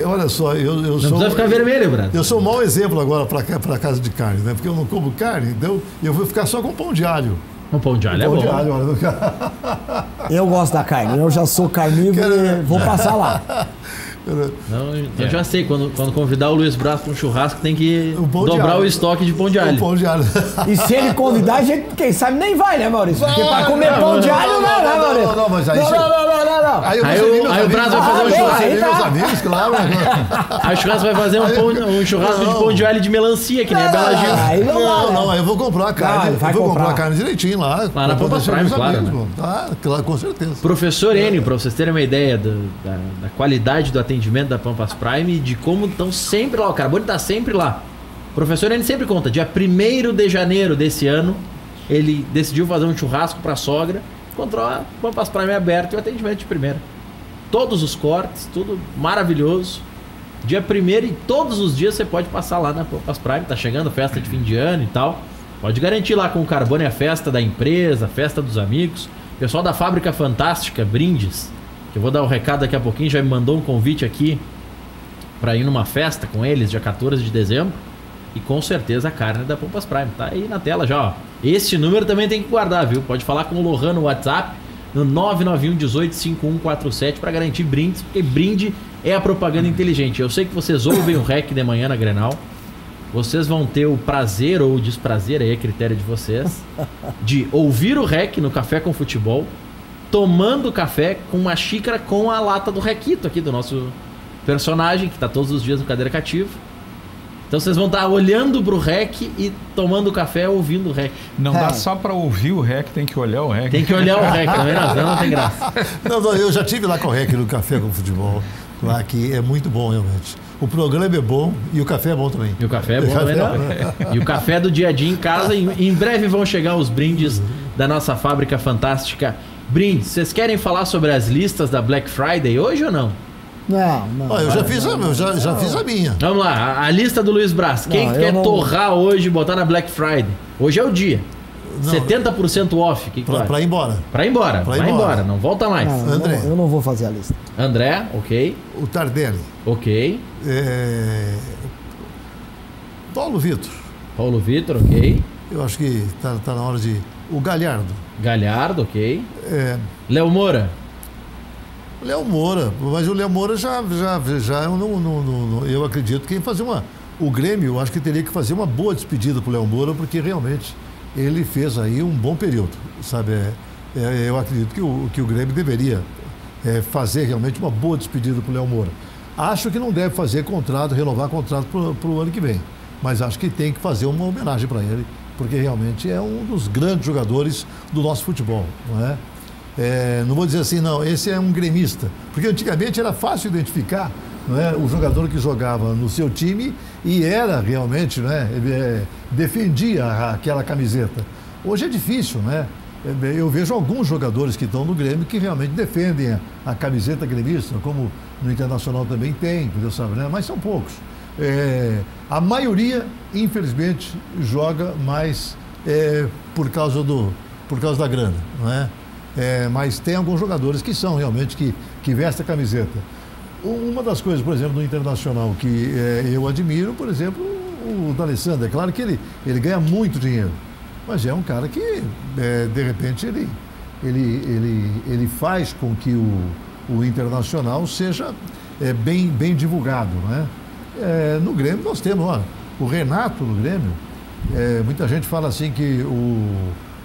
Speaker 2: Olha só, eu
Speaker 1: não
Speaker 2: sou... Não
Speaker 1: precisa ficar vermelho, Brás.
Speaker 2: Eu sou um mau exemplo agora para casa de carne, né? Porque eu não como carne, então eu vou ficar só com pão de alho.
Speaker 1: Um pão de alho é bom.
Speaker 2: Pão de alho, olha.
Speaker 3: Eu gosto da carne, eu já sou carnívoro e vou passar lá.
Speaker 1: Não, eu já sei, quando convidar o Luiz Braz para um churrasco, tem que dobrar o estoque de pão de alho.
Speaker 2: Pão de alho.
Speaker 3: E se ele convidar, a gente, quem sabe, nem vai, né, Maurício? Porque para comer pão de alho, não, né, Maurício?
Speaker 2: Não, mas aí...
Speaker 3: Não.
Speaker 1: Aí o Braz vai fazer um churrasco.
Speaker 2: Meus amigos, claro.
Speaker 1: Aí o churrasco vai fazer um churrasco de pão de alho de melancia, que nem a Bela Gil.
Speaker 3: Aí
Speaker 2: não, aí eu vou comprar a carne. Eu vou comprar a carne direitinho lá.
Speaker 1: Lá na Pampas Prime, claro. Né?
Speaker 2: Claro, com certeza.
Speaker 1: Professor Enio, para vocês terem uma ideia da qualidade do atendimento da Pampas Prime e de como estão sempre lá. O Carbone está sempre lá. O professor Enio sempre conta. Dia 1º de janeiro desse ano, ele decidiu fazer um churrasco para a sogra. Encontrou a Pampas Prime aberta e o atendimento de primeira. Todos os cortes, tudo maravilhoso. Dia 1º e todos os dias você pode passar lá na Pampas Prime. Tá chegando festa de fim de ano e tal. Pode garantir lá com o Carbone a festa da empresa, a festa dos amigos. O pessoal da Fábrica Fantástica, Brindes, que eu vou dar o recado daqui a pouquinho, já me mandou um convite aqui para ir numa festa com eles, dia 14 de dezembro. E com certeza a carne da Pampas Prime. Tá aí na tela já, ó. Esse número também tem que guardar, viu? Pode falar com o Lohan no WhatsApp, no 991 18 5147 para garantir brindes, porque brinde é a propaganda inteligente. Eu sei que vocês ouvem o REC de manhã na Grenal. Vocês vão ter o prazer ou o desprazer, aí é critério de vocês, de ouvir o REC no Café com Futebol, tomando café com uma xícara com a lata do Requito aqui, do nosso personagem, que está todos os dias no Cadeira Cativa. Então vocês vão estar olhando pro REC e tomando café, ouvindo o REC.
Speaker 4: Não dá só para ouvir o REC, tem que olhar o REC.
Speaker 1: Tem que olhar o REC também, não tem graça.
Speaker 2: Não, eu já tive lá com o REC no Café com Futebol, lá que é muito bom realmente. O programa é bom e o café é bom também.
Speaker 1: E o café é bom também, não. E o café do dia a dia em casa. Em breve vão chegar os brindes da nossa Fábrica Fantástica Brindes. Vocês querem falar sobre as listas da Black Friday hoje ou não?
Speaker 3: Não.
Speaker 2: Eu já fiz a minha.
Speaker 1: Vamos lá, a lista do Luiz Braz. Quem quer torrar hoje e botar na Black Friday? Hoje é o dia. 70% off.
Speaker 2: Pra ir embora.
Speaker 1: Vai embora, não volta mais.
Speaker 2: André.
Speaker 3: Eu não vou fazer a lista.
Speaker 1: André, ok.
Speaker 2: O Tardelli.
Speaker 1: Ok.
Speaker 2: Paulo Vitor,
Speaker 1: ok.
Speaker 2: Eu acho que tá na hora de... O Galhardo,
Speaker 1: ok. Léo Moura.
Speaker 2: Mas o Léo Moura já eu acredito que fazer o Grêmio, eu acho que teria que fazer uma boa despedida pro Léo Moura, porque realmente ele fez aí um bom período, sabe? Eu acredito que o Grêmio deveria fazer realmente uma boa despedida pro Léo Moura. Acho que não deve fazer renovar contrato pro ano que vem. mas acho que tem que fazer uma homenagem para ele, porque realmente é um dos grandes jogadores do nosso futebol, não é? Não vou dizer assim, não, esse é um gremista, porque antigamente era fácil identificar, não é, o jogador que jogava no seu time e era realmente, né, defendia aquela camiseta. Hoje é difícil, né? Eu vejo alguns jogadores que estão no Grêmio que realmente defendem a camiseta gremista, como no Internacional também tem, Deus sabe, né? Mas são poucos. A maioria, infelizmente, joga mais por causa da grana, não é? Mas tem alguns jogadores que são realmente que vestem a camiseta. Uma das coisas, por exemplo, no Internacional que eu admiro, por exemplo, o D'Alessandro. É claro que ele ganha muito dinheiro, mas é um cara que, de repente, ele faz com que o Internacional seja bem divulgado, né? No Grêmio nós temos, o Renato no Grêmio, muita gente fala assim que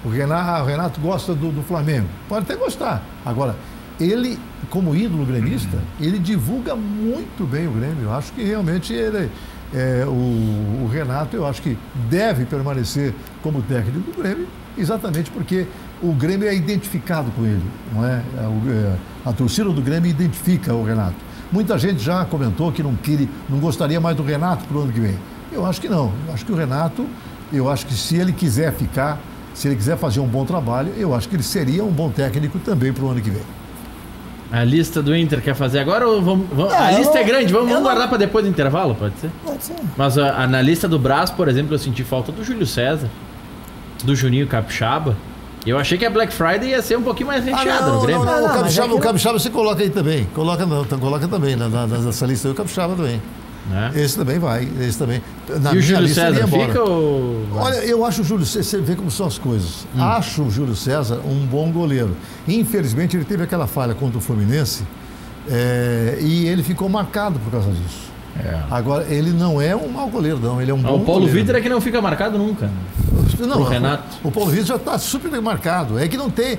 Speaker 2: o Renato gosta do Flamengo. Pode até gostar. Agora, ele, como ídolo gremista, ele divulga muito bem o Grêmio. Eu acho que realmente o Renato, eu acho que deve permanecer como técnico do Grêmio, exatamente porque o Grêmio é identificado com ele, não é? A torcida do Grêmio identifica o Renato. Muita gente já comentou que não gostaria mais do Renato para o ano que vem. Eu acho que não. Eu acho que o Renato, se ele quiser ficar, se ele quiser fazer um bom trabalho, eu acho que ele seria um bom técnico também para o ano que vem.
Speaker 1: A lista do Inter quer fazer agora ou vamos a lista é grande, vamos guardar para depois do intervalo, pode ser?
Speaker 3: Pode ser.
Speaker 1: Mas na lista do Brás, por exemplo, eu senti falta do Júlio César, do Juninho Capixaba. Eu achei que a Black Friday ia ser um pouquinho mais recheada no Grêmio.
Speaker 2: Não, o Capixaba você coloca aí também. Coloca também nessa lista aí o Capixaba também. Esse também vai, esse também.
Speaker 1: E o Júlio César fica ou...
Speaker 2: Olha, eu acho o Júlio César, você vê como são as coisas. Acho o Júlio César um bom goleiro. Infelizmente ele teve aquela falha contra o Fluminense e ele ficou marcado por causa disso. Agora, ele não é um mau goleiro, não. Ele é um bom
Speaker 1: goleiro. O Paulo
Speaker 2: goleiro.
Speaker 1: Vitor é que não fica marcado nunca.
Speaker 2: Não,
Speaker 1: o Renato.
Speaker 2: O Paulo Vitor já está super bem marcado. É que não tem...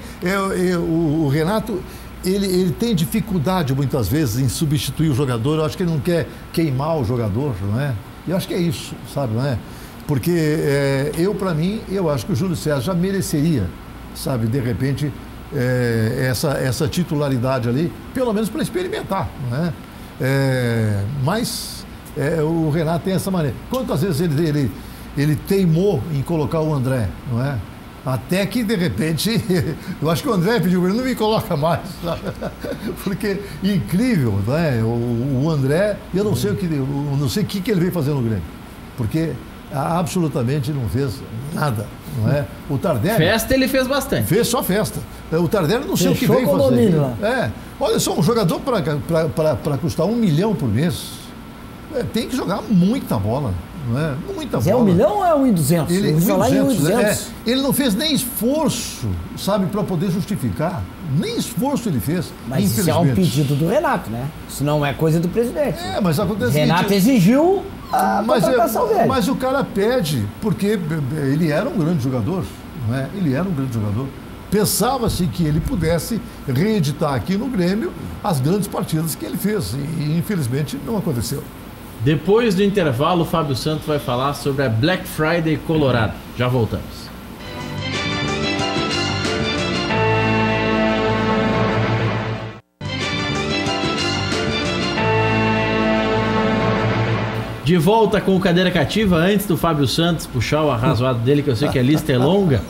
Speaker 2: o Renato... Ele tem dificuldade muitas vezes em substituir o jogador. Eu acho que ele não quer queimar o jogador, não é? Eu acho que é isso, sabe, não é? Porque para mim, eu acho que o Júlio César já mereceria, sabe, de repente, essa titularidade ali, pelo menos para experimentar, não é? Mas o Renato tem essa maneira. Quantas vezes ele teimou em colocar o André, não é? Até que, de repente, eu acho que o André pediu para ele, não me coloca mais, sabe? Porque, incrível, né? O André, eu não sei o que ele veio fazer no Grêmio, porque absolutamente não fez nada, não é? O Tardelli...
Speaker 1: Festa ele fez bastante.
Speaker 2: Fez só festa. O Tardelli não sei o que veio fazer. Olha só, um jogador para custar 1 milhão por mês, tem que jogar muita bola. Não é? Muita
Speaker 3: bola. É 1 milhão ou é 1.200?
Speaker 2: Ele não fez nem esforço, sabe, para poder justificar. Nem esforço ele fez.
Speaker 3: Mas isso é um pedido do Renato, né? Isso não é coisa do presidente.
Speaker 2: Mas acontece
Speaker 3: Renato exigiu a contratação dele.
Speaker 2: Mas o cara pede, porque ele era um grande jogador, não é? Ele era um grande jogador. Pensava-se que ele pudesse reeditar aqui no Grêmio as grandes partidas que ele fez. E infelizmente não aconteceu.
Speaker 1: Depois do intervalo, o Fábio Santos vai falar sobre a Black Friday Colorado. Já voltamos. De volta com o Cadeira Cativa, antes do Fábio Santos puxar o arrazoado dele, que eu sei que a lista é longa,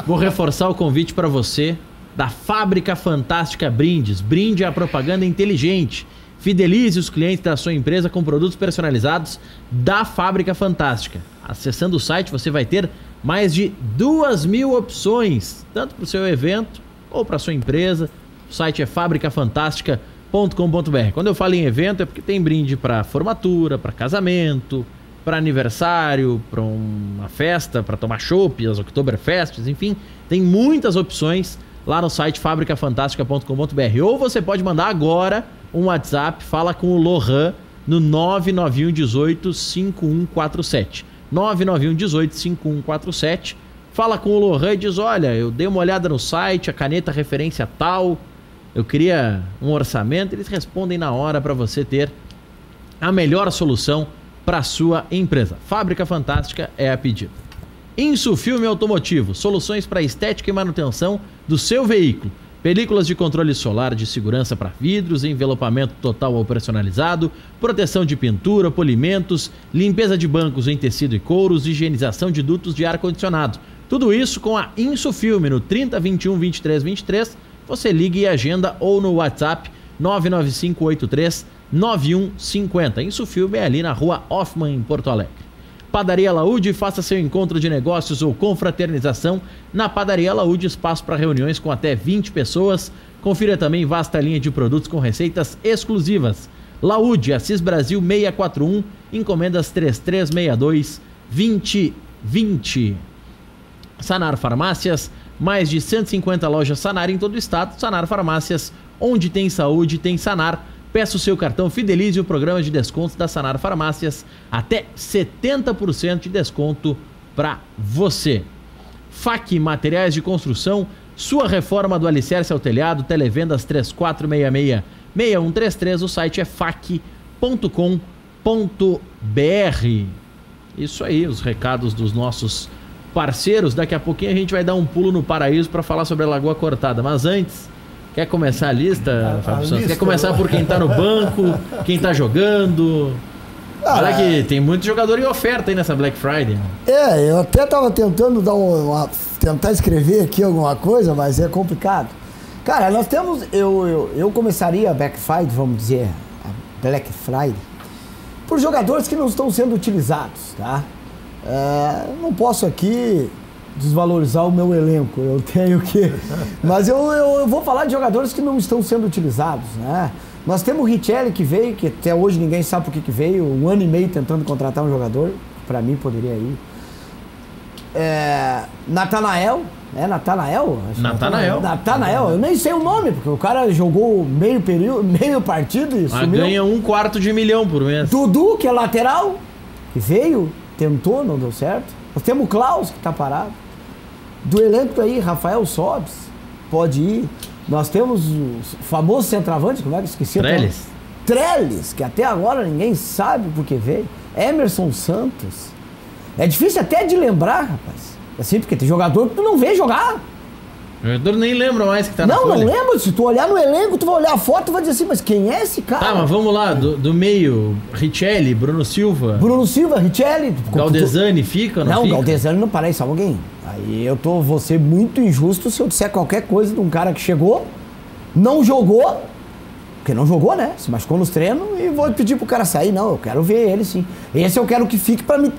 Speaker 1: vou reforçar o convite para você da Fábrica Fantástica Brindes. Brinde a propaganda inteligente. Fidelize os clientes da sua empresa com produtos personalizados da Fábrica Fantástica. Acessando o site, você vai ter mais de 2.000 opções, tanto para o seu evento ou para a sua empresa. O site é fabricafantastica.com.br. Quando eu falo em evento, é porque tem brinde para formatura, para casamento, para aniversário, para uma festa, para tomar chopp, as Oktoberfests, enfim. Tem muitas opções lá no site fabricafantastica.com.br. Ou você pode mandar agora um WhatsApp, fala com o Lohan no 991 18 5147. 991 18 5147. Fala com o Lohan e diz: olha, eu dei uma olhada no site, a caneta referência tal, eu queria um orçamento. Eles respondem na hora para você ter a melhor solução para sua empresa. Fábrica Fantástica é a pedida. Insufilme Automotivo, soluções para estética e manutenção do seu veículo. Películas de controle solar de segurança para vidros, envelopamento total ou personalizado, proteção de pintura, polimentos, limpeza de bancos em tecido e couros, higienização de dutos de ar-condicionado. Tudo isso com a Insufilme no 30 21 23 23. Você liga e agenda ou no WhatsApp 99583 9150. Insufilme é ali na Rua Hoffman, em Porto Alegre. Padaria Alaúde, faça seu encontro de negócios ou confraternização na Padaria Alaúde, espaço para reuniões com até 20 pessoas. Confira também vasta linha de produtos com receitas exclusivas. Laúde, Assis Brasil 641, encomendas 3362-2020. Sanar Farmácias, mais de 150 lojas Sanar em todo o estado. Sanar Farmácias, onde tem saúde, tem Sanar. Peça o seu cartão Fidelize o programa de descontos da Sanar Farmácias, até 70% de desconto para você. FAC Materiais de Construção, sua reforma do alicerce ao telhado, televendas 3466-6133, o site é fac.com.br. Isso aí, os recados dos nossos parceiros. Daqui a pouquinho a gente vai dar um pulo no paraíso para falar sobre a Lagoa Cortada, mas antes... Quer começar a lista, Fábio Santos? Quer começar por quem tá no banco, quem tá jogando? Olha que tem muito jogador em oferta aí nessa Black Friday.
Speaker 3: Eu até tava tentando tentar escrever aqui alguma coisa, mas é complicado. Cara, nós temos... Eu começaria a Black Friday, vamos dizer, a Black Friday, por jogadores que não estão sendo utilizados, tá? Não posso aqui... desvalorizar o meu elenco, eu tenho que... Mas eu vou falar de jogadores que não estão sendo utilizados, né? Nós temos o Richelli que veio, que até hoje ninguém sabe por que veio, 1 ano e meio tentando contratar um jogador, pra mim poderia ir. Natanael, Natanael, eu nem sei o nome, porque o cara jogou meio partido e sumiu.
Speaker 1: Ganha $250.000 por mês.
Speaker 3: Dudu, que é lateral, que veio, tentou, não deu certo. Nós temos o Klaus, que tá parado. Do elenco aí, Rafael Sobis, pode ir. Nós temos o famoso centroavante, como é que eu esqueci? Trellis, que até agora ninguém sabe por que veio. Emerson Santos. É difícil até de lembrar, rapaz. Assim, porque tem jogador que tu não vê jogar.
Speaker 1: O jogador nem lembra mais que tá na folha.
Speaker 3: Não lembra. Se tu olhar no elenco, tu vai olhar a foto e vai dizer assim, mas quem é esse cara?
Speaker 1: Tá, mas vamos lá. Do meio, Richelli, Bruno Silva,
Speaker 3: Richelli.
Speaker 1: Galdesani fica ou não fica?
Speaker 3: Não, Galdesani não parece alguém. Aí vou ser muito injusto se eu disser qualquer coisa de um cara que chegou, não jogou, porque não jogou, né? Se machucou nos treinos e vou pedir pro cara sair. Não, eu quero ver ele sim. Esse eu quero que fique pra me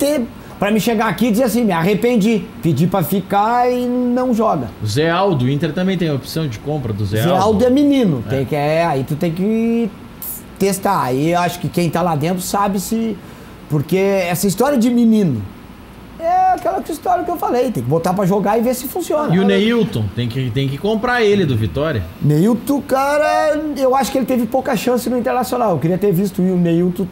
Speaker 3: chegar aqui e dizer assim, me arrependi, pedi pra ficar e não joga.
Speaker 1: O Zé Aldo, o Inter também tem a opção de compra do Zé Aldo.
Speaker 3: Zé Aldo é menino, aí tu tem que testar. Aí eu acho que quem tá lá dentro sabe se... Porque essa história de menino é aquela história que eu falei, tem que botar pra jogar e ver se funciona.
Speaker 1: E o Neilton, tem que comprar ele do Vitória.
Speaker 3: Neilton, cara, eu acho que ele teve pouca chance no Internacional. Eu queria ter visto o Neilton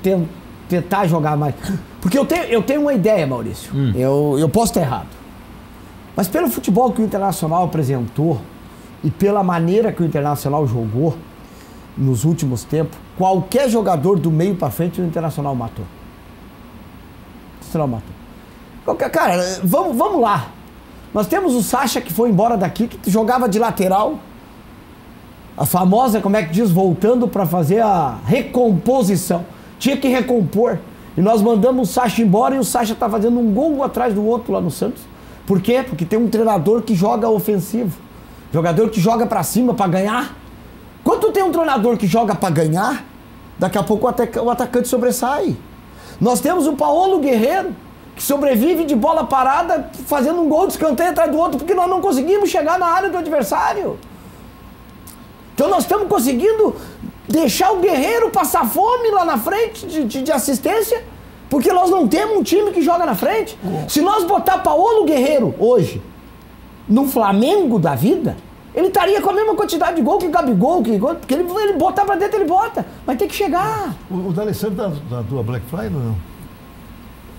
Speaker 3: tentar jogar mais. Porque eu tenho uma ideia, Maurício. Eu posso estar errado. Mas pelo futebol que o Internacional apresentou e pela maneira que o Internacional jogou nos últimos tempos, qualquer jogador do meio pra frente o Internacional matou. Cara, vamos lá. Nós temos o Sacha que foi embora daqui, que jogava de lateral. A famosa, como é que diz, voltando pra fazer a recomposição. Tinha que recompor. E nós mandamos o Sacha embora e o Sacha tá fazendo um gol atrás do outro lá no Santos. Por quê? Porque tem um treinador que joga ofensivo. Jogador que joga pra cima pra ganhar. Quando tem um treinador que joga pra ganhar, daqui a pouco o atacante sobressai. Nós temos o Paulo Guerreiro, que sobrevive de bola parada, fazendo um gol de escanteio atrás do outro, porque nós não conseguimos chegar na área do adversário. Então nós estamos conseguindo deixar o Guerreiro passar fome lá na frente de assistência, porque nós não temos um time que joga na frente. Se nós botar Paulo Guerreiro hoje no Flamengo da vida, ele estaria com a mesma quantidade de gol que o Gabigol, porque ele botar pra dentro, ele bota, mas tem que chegar.
Speaker 2: O D'Alessandro da tua Black Friday ou não?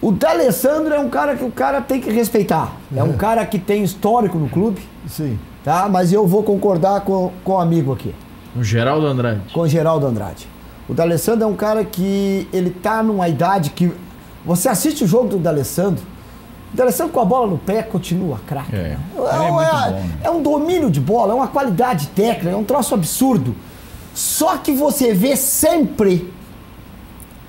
Speaker 3: O D'Alessandro é um cara que o cara tem que respeitar. É um cara que tem histórico no clube.
Speaker 2: Sim.
Speaker 3: Tá? Mas eu vou concordar com o amigo aqui.
Speaker 1: O Geraldo Andrade.
Speaker 3: Com o Geraldo Andrade. O D'Alessandro é um cara que ele tá numa idade que Você assiste o jogo do D'Alessandro, o D'Alessandro com a bola no pé continua craque.
Speaker 4: Ele é muito bom, né?
Speaker 3: É um domínio de bola, é uma qualidade técnica, é um troço absurdo. Só que você vê sempre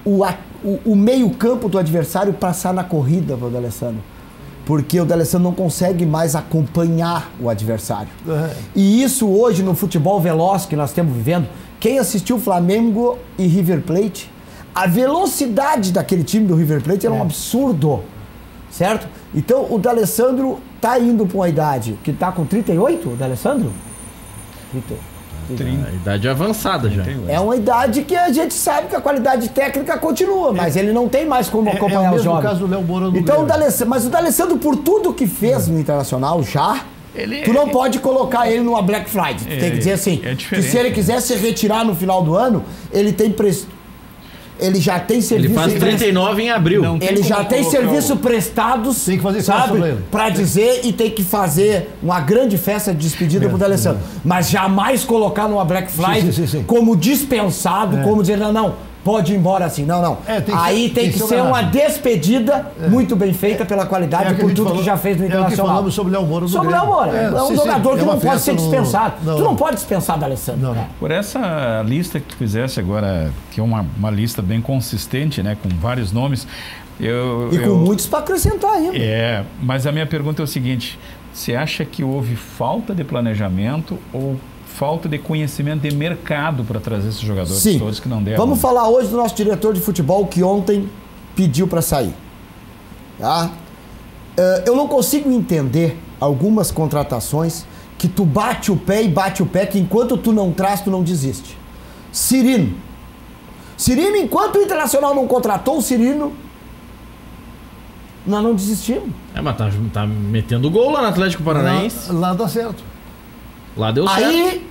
Speaker 3: o meio-campo do adversário passar na corrida do D'Alessandro. Porque o D'Alessandro não consegue mais acompanhar o adversário. E isso hoje no futebol veloz que nós estamos vivendo, quem assistiu Flamengo e River Plate, a velocidade daquele time do River Plate era um absurdo, certo? Então o D'Alessandro tá indo para uma idade que tá com 38, o D'Alessandro?
Speaker 1: 30. A idade avançada já.
Speaker 3: É uma idade que a gente sabe que a qualidade técnica continua, mas ele não tem mais como acompanhar os jovens.
Speaker 2: Caso do Léo Moura no
Speaker 3: então, mas o D'Alessandro, por tudo que fez no Internacional já, tu não pode colocar ele numa Black Friday. Tu tem que dizer assim, que se ele quiser se retirar no final do ano, ele tem ele já tem serviço...
Speaker 1: Ele faz 39 em abril.
Speaker 3: Ele já tem serviço prestados,
Speaker 2: tem que fazer,
Speaker 3: sabe? Pra dizer, e tem que fazer uma grande festa de despedida pro D'Alessandro. Mas jamais colocar numa Black Friday como dispensado, como dizer, não, pode ir embora assim. Não. Aí tem que ser uma despedida muito bem feita pela qualidade por tudo que já fez no Internacional.
Speaker 2: É o que falamos sobre o Léo Moura.
Speaker 3: Sobre o Léo Moura. É um jogador que não pode ser dispensado. Tu não pode dispensar o D'Alessandro.
Speaker 4: Por essa lista que tu fizesse agora, que é uma lista bem consistente, né, com vários nomes...
Speaker 3: com muitos para acrescentar ainda.
Speaker 4: Mas a minha pergunta é o seguinte, você acha que houve falta de planejamento ou falta de conhecimento de mercado para trazer esses jogadores todos que não deram?
Speaker 3: Vamos falar hoje do nosso diretor de futebol que ontem pediu para sair. Tá? Eu não consigo entender algumas contratações que tu bate o pé que enquanto tu não traz, tu não desiste. Cirino, enquanto o Internacional não contratou o Cirino, nós não desistimos.
Speaker 1: Mas tá metendo gol lá no Atlético Paranaense.
Speaker 2: Lá dá certo.
Speaker 1: Lá deu certo.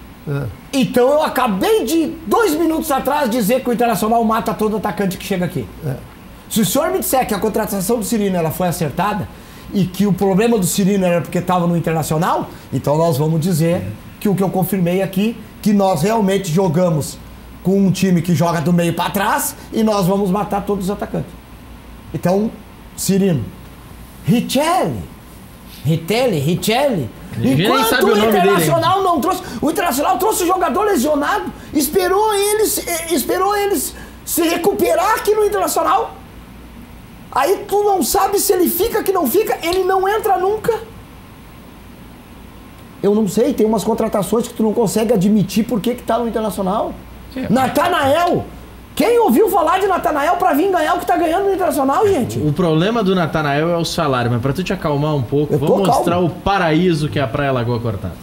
Speaker 3: Então eu acabei de 2 minutos atrás dizer que o Internacional mata todo atacante que chega aqui. Se o senhor me disser que a contratação do Cirino ela foi acertada e que o problema do Cirino era porque estava no Internacional, então nós vamos dizer que o que eu confirmei aqui, que nós realmente jogamos com um time que joga do meio para trás e nós vamos matar todos os atacantes. Então, Cirino. Richelli. Enquanto o Internacional não trouxe... O Internacional trouxe o jogador lesionado, esperou eles se recuperar aqui no Internacional. Aí tu não sabe se ele fica, que não fica, ele não entra nunca. Eu não sei, tem umas contratações que tu não consegue admitir por que tá no Internacional. Natanael. Quem ouviu falar de Natanael pra vir ganhar o que tá ganhando no Internacional, gente?
Speaker 1: O problema do Natanael é o salário, mas pra tu te acalmar um pouco, vamos mostrar o paraíso que é a Praia Lagoa Cortada.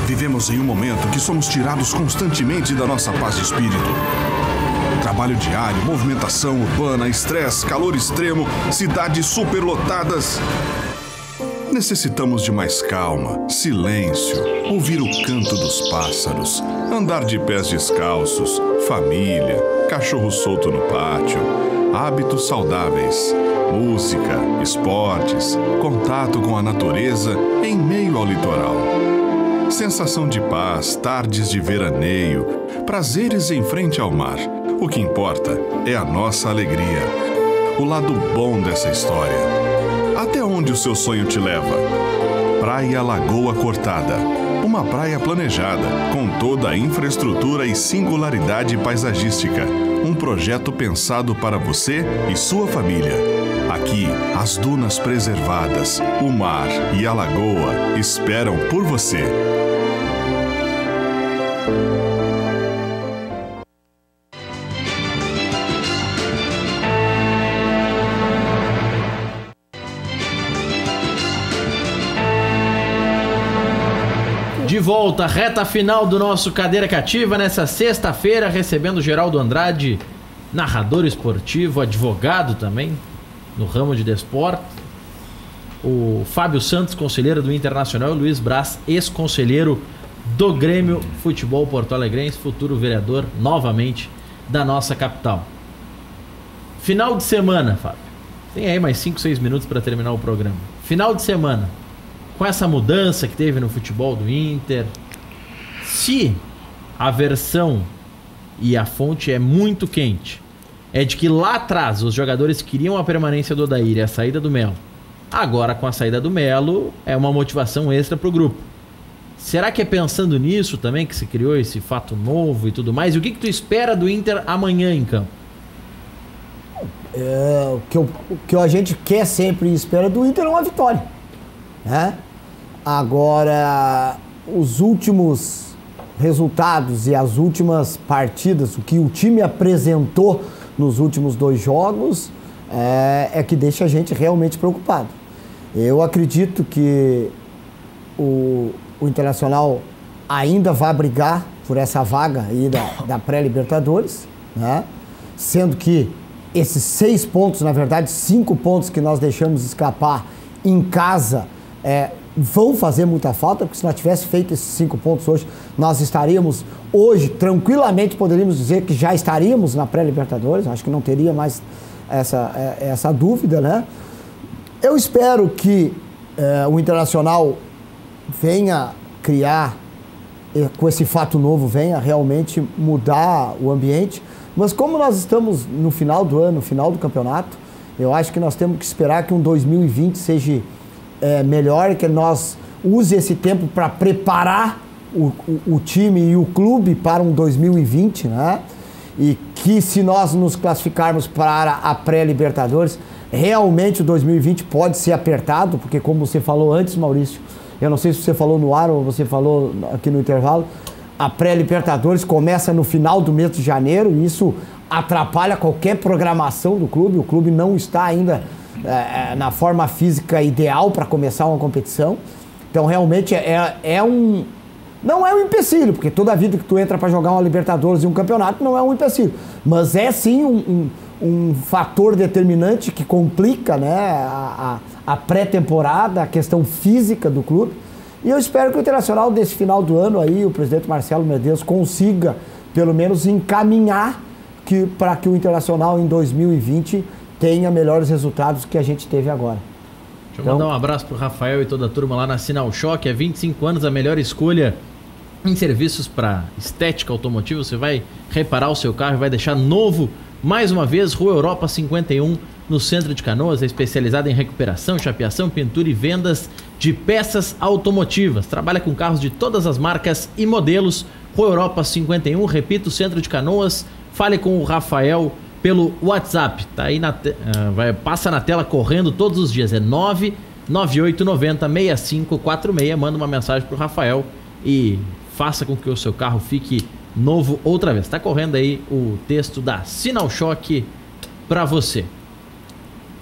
Speaker 6: Vivemos em um momento que somos tirados constantemente da nossa paz de espírito. Trabalho diário, movimentação urbana, estresse, calor extremo, cidades superlotadas. Necessitamos de mais calma, silêncio, ouvir o canto dos pássaros, andar de pés descalços, família, cachorro solto no pátio, hábitos saudáveis, música, esportes, contato com a natureza em meio ao litoral. Sensação de paz, tardes de veraneio, prazeres em frente ao mar. O que importa é a nossa alegria, o lado bom dessa história. Até onde o seu sonho te leva? Praia Lagoa Cortada. Uma praia planejada, com toda a infraestrutura e singularidade paisagística. Um projeto pensado para você e sua família. Aqui, as dunas preservadas, o mar e a lagoa esperam por você.
Speaker 1: De volta, reta final do nosso Cadeira Cativa, nessa sexta-feira, recebendo Geraldo Andrade, narrador esportivo, advogado também, no ramo de desporto. O Fábio Santos, conselheiro do Internacional, e o Luiz Braz, ex-conselheiro do Grêmio Futebol Porto Alegrense, futuro vereador, novamente, da nossa capital. Final de semana, Fábio. Tem aí mais 5, 6 minutos para terminar o programa. Final de semana. Com essa mudança que teve no futebol do Inter, se a versão e a fonte é muito quente, é de que lá atrás os jogadores queriam a permanência do Odair e a saída do Melo. Agora, com a saída do Melo, é uma motivação extra para o grupo. Será que é pensando nisso também que se criou esse fato novo e tudo mais? E o que tu espera do Inter amanhã em campo?
Speaker 3: O que a gente quer sempre e espera do Inter é uma vitória, né? Agora, os últimos resultados e as últimas partidas, o que o time apresentou nos últimos 2 jogos é que deixa a gente realmente preocupado. Eu acredito que o Internacional ainda vai brigar por essa vaga aí da pré-Libertadores, né? Sendo que esses 6 pontos, na verdade 5 pontos que nós deixamos escapar em casa, vão fazer muita falta, porque se nós tivéssemos feito esses 5 pontos hoje, nós estaríamos hoje, tranquilamente, poderíamos dizer que já estaríamos na pré-Libertadores. Acho que não teria mais essa dúvida, né? Eu espero que o Internacional venha criar, com esse fato novo, venha realmente mudar o ambiente. Mas como nós estamos no final do ano, no final do campeonato, eu acho que nós temos que esperar que um 2020 seja melhor, que nós use esse tempo para preparar o time e o clube para um 2020, né? E que se nós nos classificarmos para a pré-Libertadores, realmente o 2020 pode ser apertado, porque como você falou antes, Maurício, eu não sei se você falou no ar ou você falou aqui no intervalo, a pré-Libertadores começa no final do mês de janeiro e isso atrapalha qualquer programação do clube. O clube não está ainda na forma física ideal para começar uma competição. Então, realmente, não é um empecilho, porque toda vida que tu entra para jogar uma Libertadores e um campeonato não é um empecilho. Mas é, sim, um fator determinante que complica, né, a pré-temporada, a questão física do clube. E eu espero que o Internacional, desse final do ano aí, o presidente Marcelo Medeiros consiga, pelo menos, encaminhar para que o Internacional em 2020 tenha melhores resultados que a gente teve agora.
Speaker 1: Deixa eu mandar um abraço pro Rafael e toda a turma lá na Sinal Choque. Há 25 anos, a melhor escolha em serviços para estética automotiva. Você vai reparar o seu carro e vai deixar novo. Mais uma vez, Rua Europa 51, no centro de Canoas, é especializada em recuperação, chapeação, pintura e vendas de peças automotivas. Trabalha com carros de todas as marcas e modelos. Rua Europa 51, repito, centro de Canoas. Fale com o Rafael pelo WhatsApp. Tá aí passa na tela correndo todos os dias. É 998906546. Manda uma mensagem pro Rafael e faça com que o seu carro fique novo outra vez. Tá correndo aí o texto da Sinal Choque para você.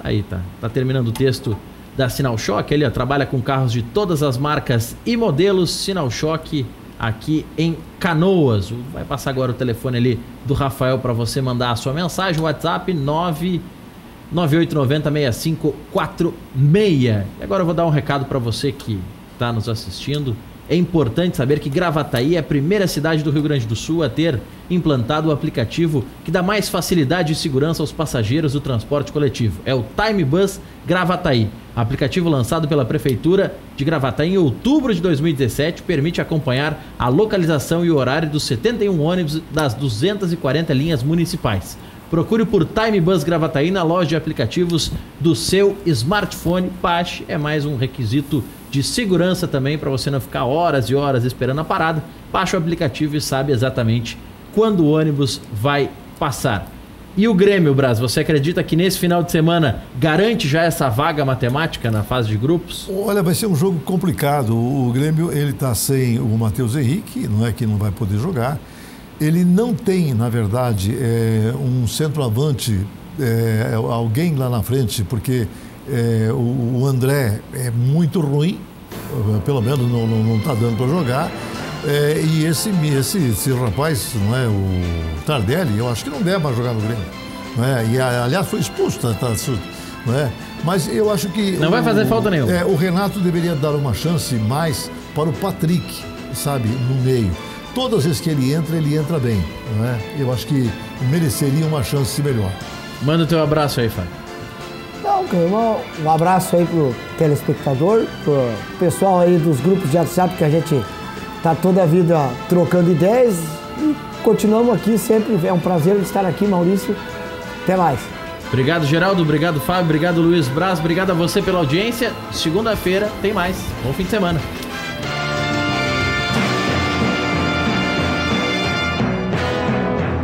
Speaker 1: Aí tá terminando o texto da Sinal Choque. Ele trabalha com carros de todas as marcas e modelos. Sinal Choque aqui em Canoas. Vai passar agora o telefone ali do Rafael para você mandar a sua mensagem. WhatsApp 998906546. E agora eu vou dar um recado para você que está nos assistindo. É importante saber que Gravataí é a primeira cidade do Rio Grande do Sul a ter implantado o aplicativo que dá mais facilidade e segurança aos passageiros do transporte coletivo. É o Time Bus Gravataí. Aplicativo lançado pela Prefeitura de Gravataí em outubro de 2017, permite acompanhar a localização e o horário dos 71 ônibus das 240 linhas municipais. Procure por Time Bus Gravataí na loja de aplicativos do seu smartphone. Baixe, é mais um requisito de segurança também para você não ficar horas e horas esperando a parada. Baixe o aplicativo e sabe exatamente quando o ônibus vai passar. E o Grêmio, Braz, você acredita que nesse final de semana garante já essa vaga matemática na fase de grupos?
Speaker 2: Olha, vai ser um jogo complicado. O Grêmio, ele está sem o Matheus Henrique, não é que não vai poder jogar. Ele não tem, na verdade, um centroavante, alguém lá na frente, porque o André é muito ruim, pelo menos não está dando para jogar. E esse rapaz, não é, o Tardelli, eu acho que não deve mais jogar no Grêmio. Não é? E, aliás, foi expulso, não é? Mas eu acho que...
Speaker 1: Não vai fazer falta nenhuma.
Speaker 2: O Renato deveria dar uma chance mais para o Patrick, sabe, no meio. Todas as vezes que ele entra bem, não é? Eu acho que mereceria uma chance melhor.
Speaker 1: Manda o teu abraço aí, Fábio.
Speaker 3: Um abraço aí pro telespectador, pro pessoal aí dos grupos de WhatsApp que a gente tá toda a vida trocando ideias e continuamos aqui sempre. É um prazer estar aqui, Maurício. Até mais.
Speaker 1: Obrigado, Geraldo. Obrigado, Fábio. Obrigado, Luiz Braz. Obrigado a você pela audiência. Segunda-feira tem mais. Bom fim de semana.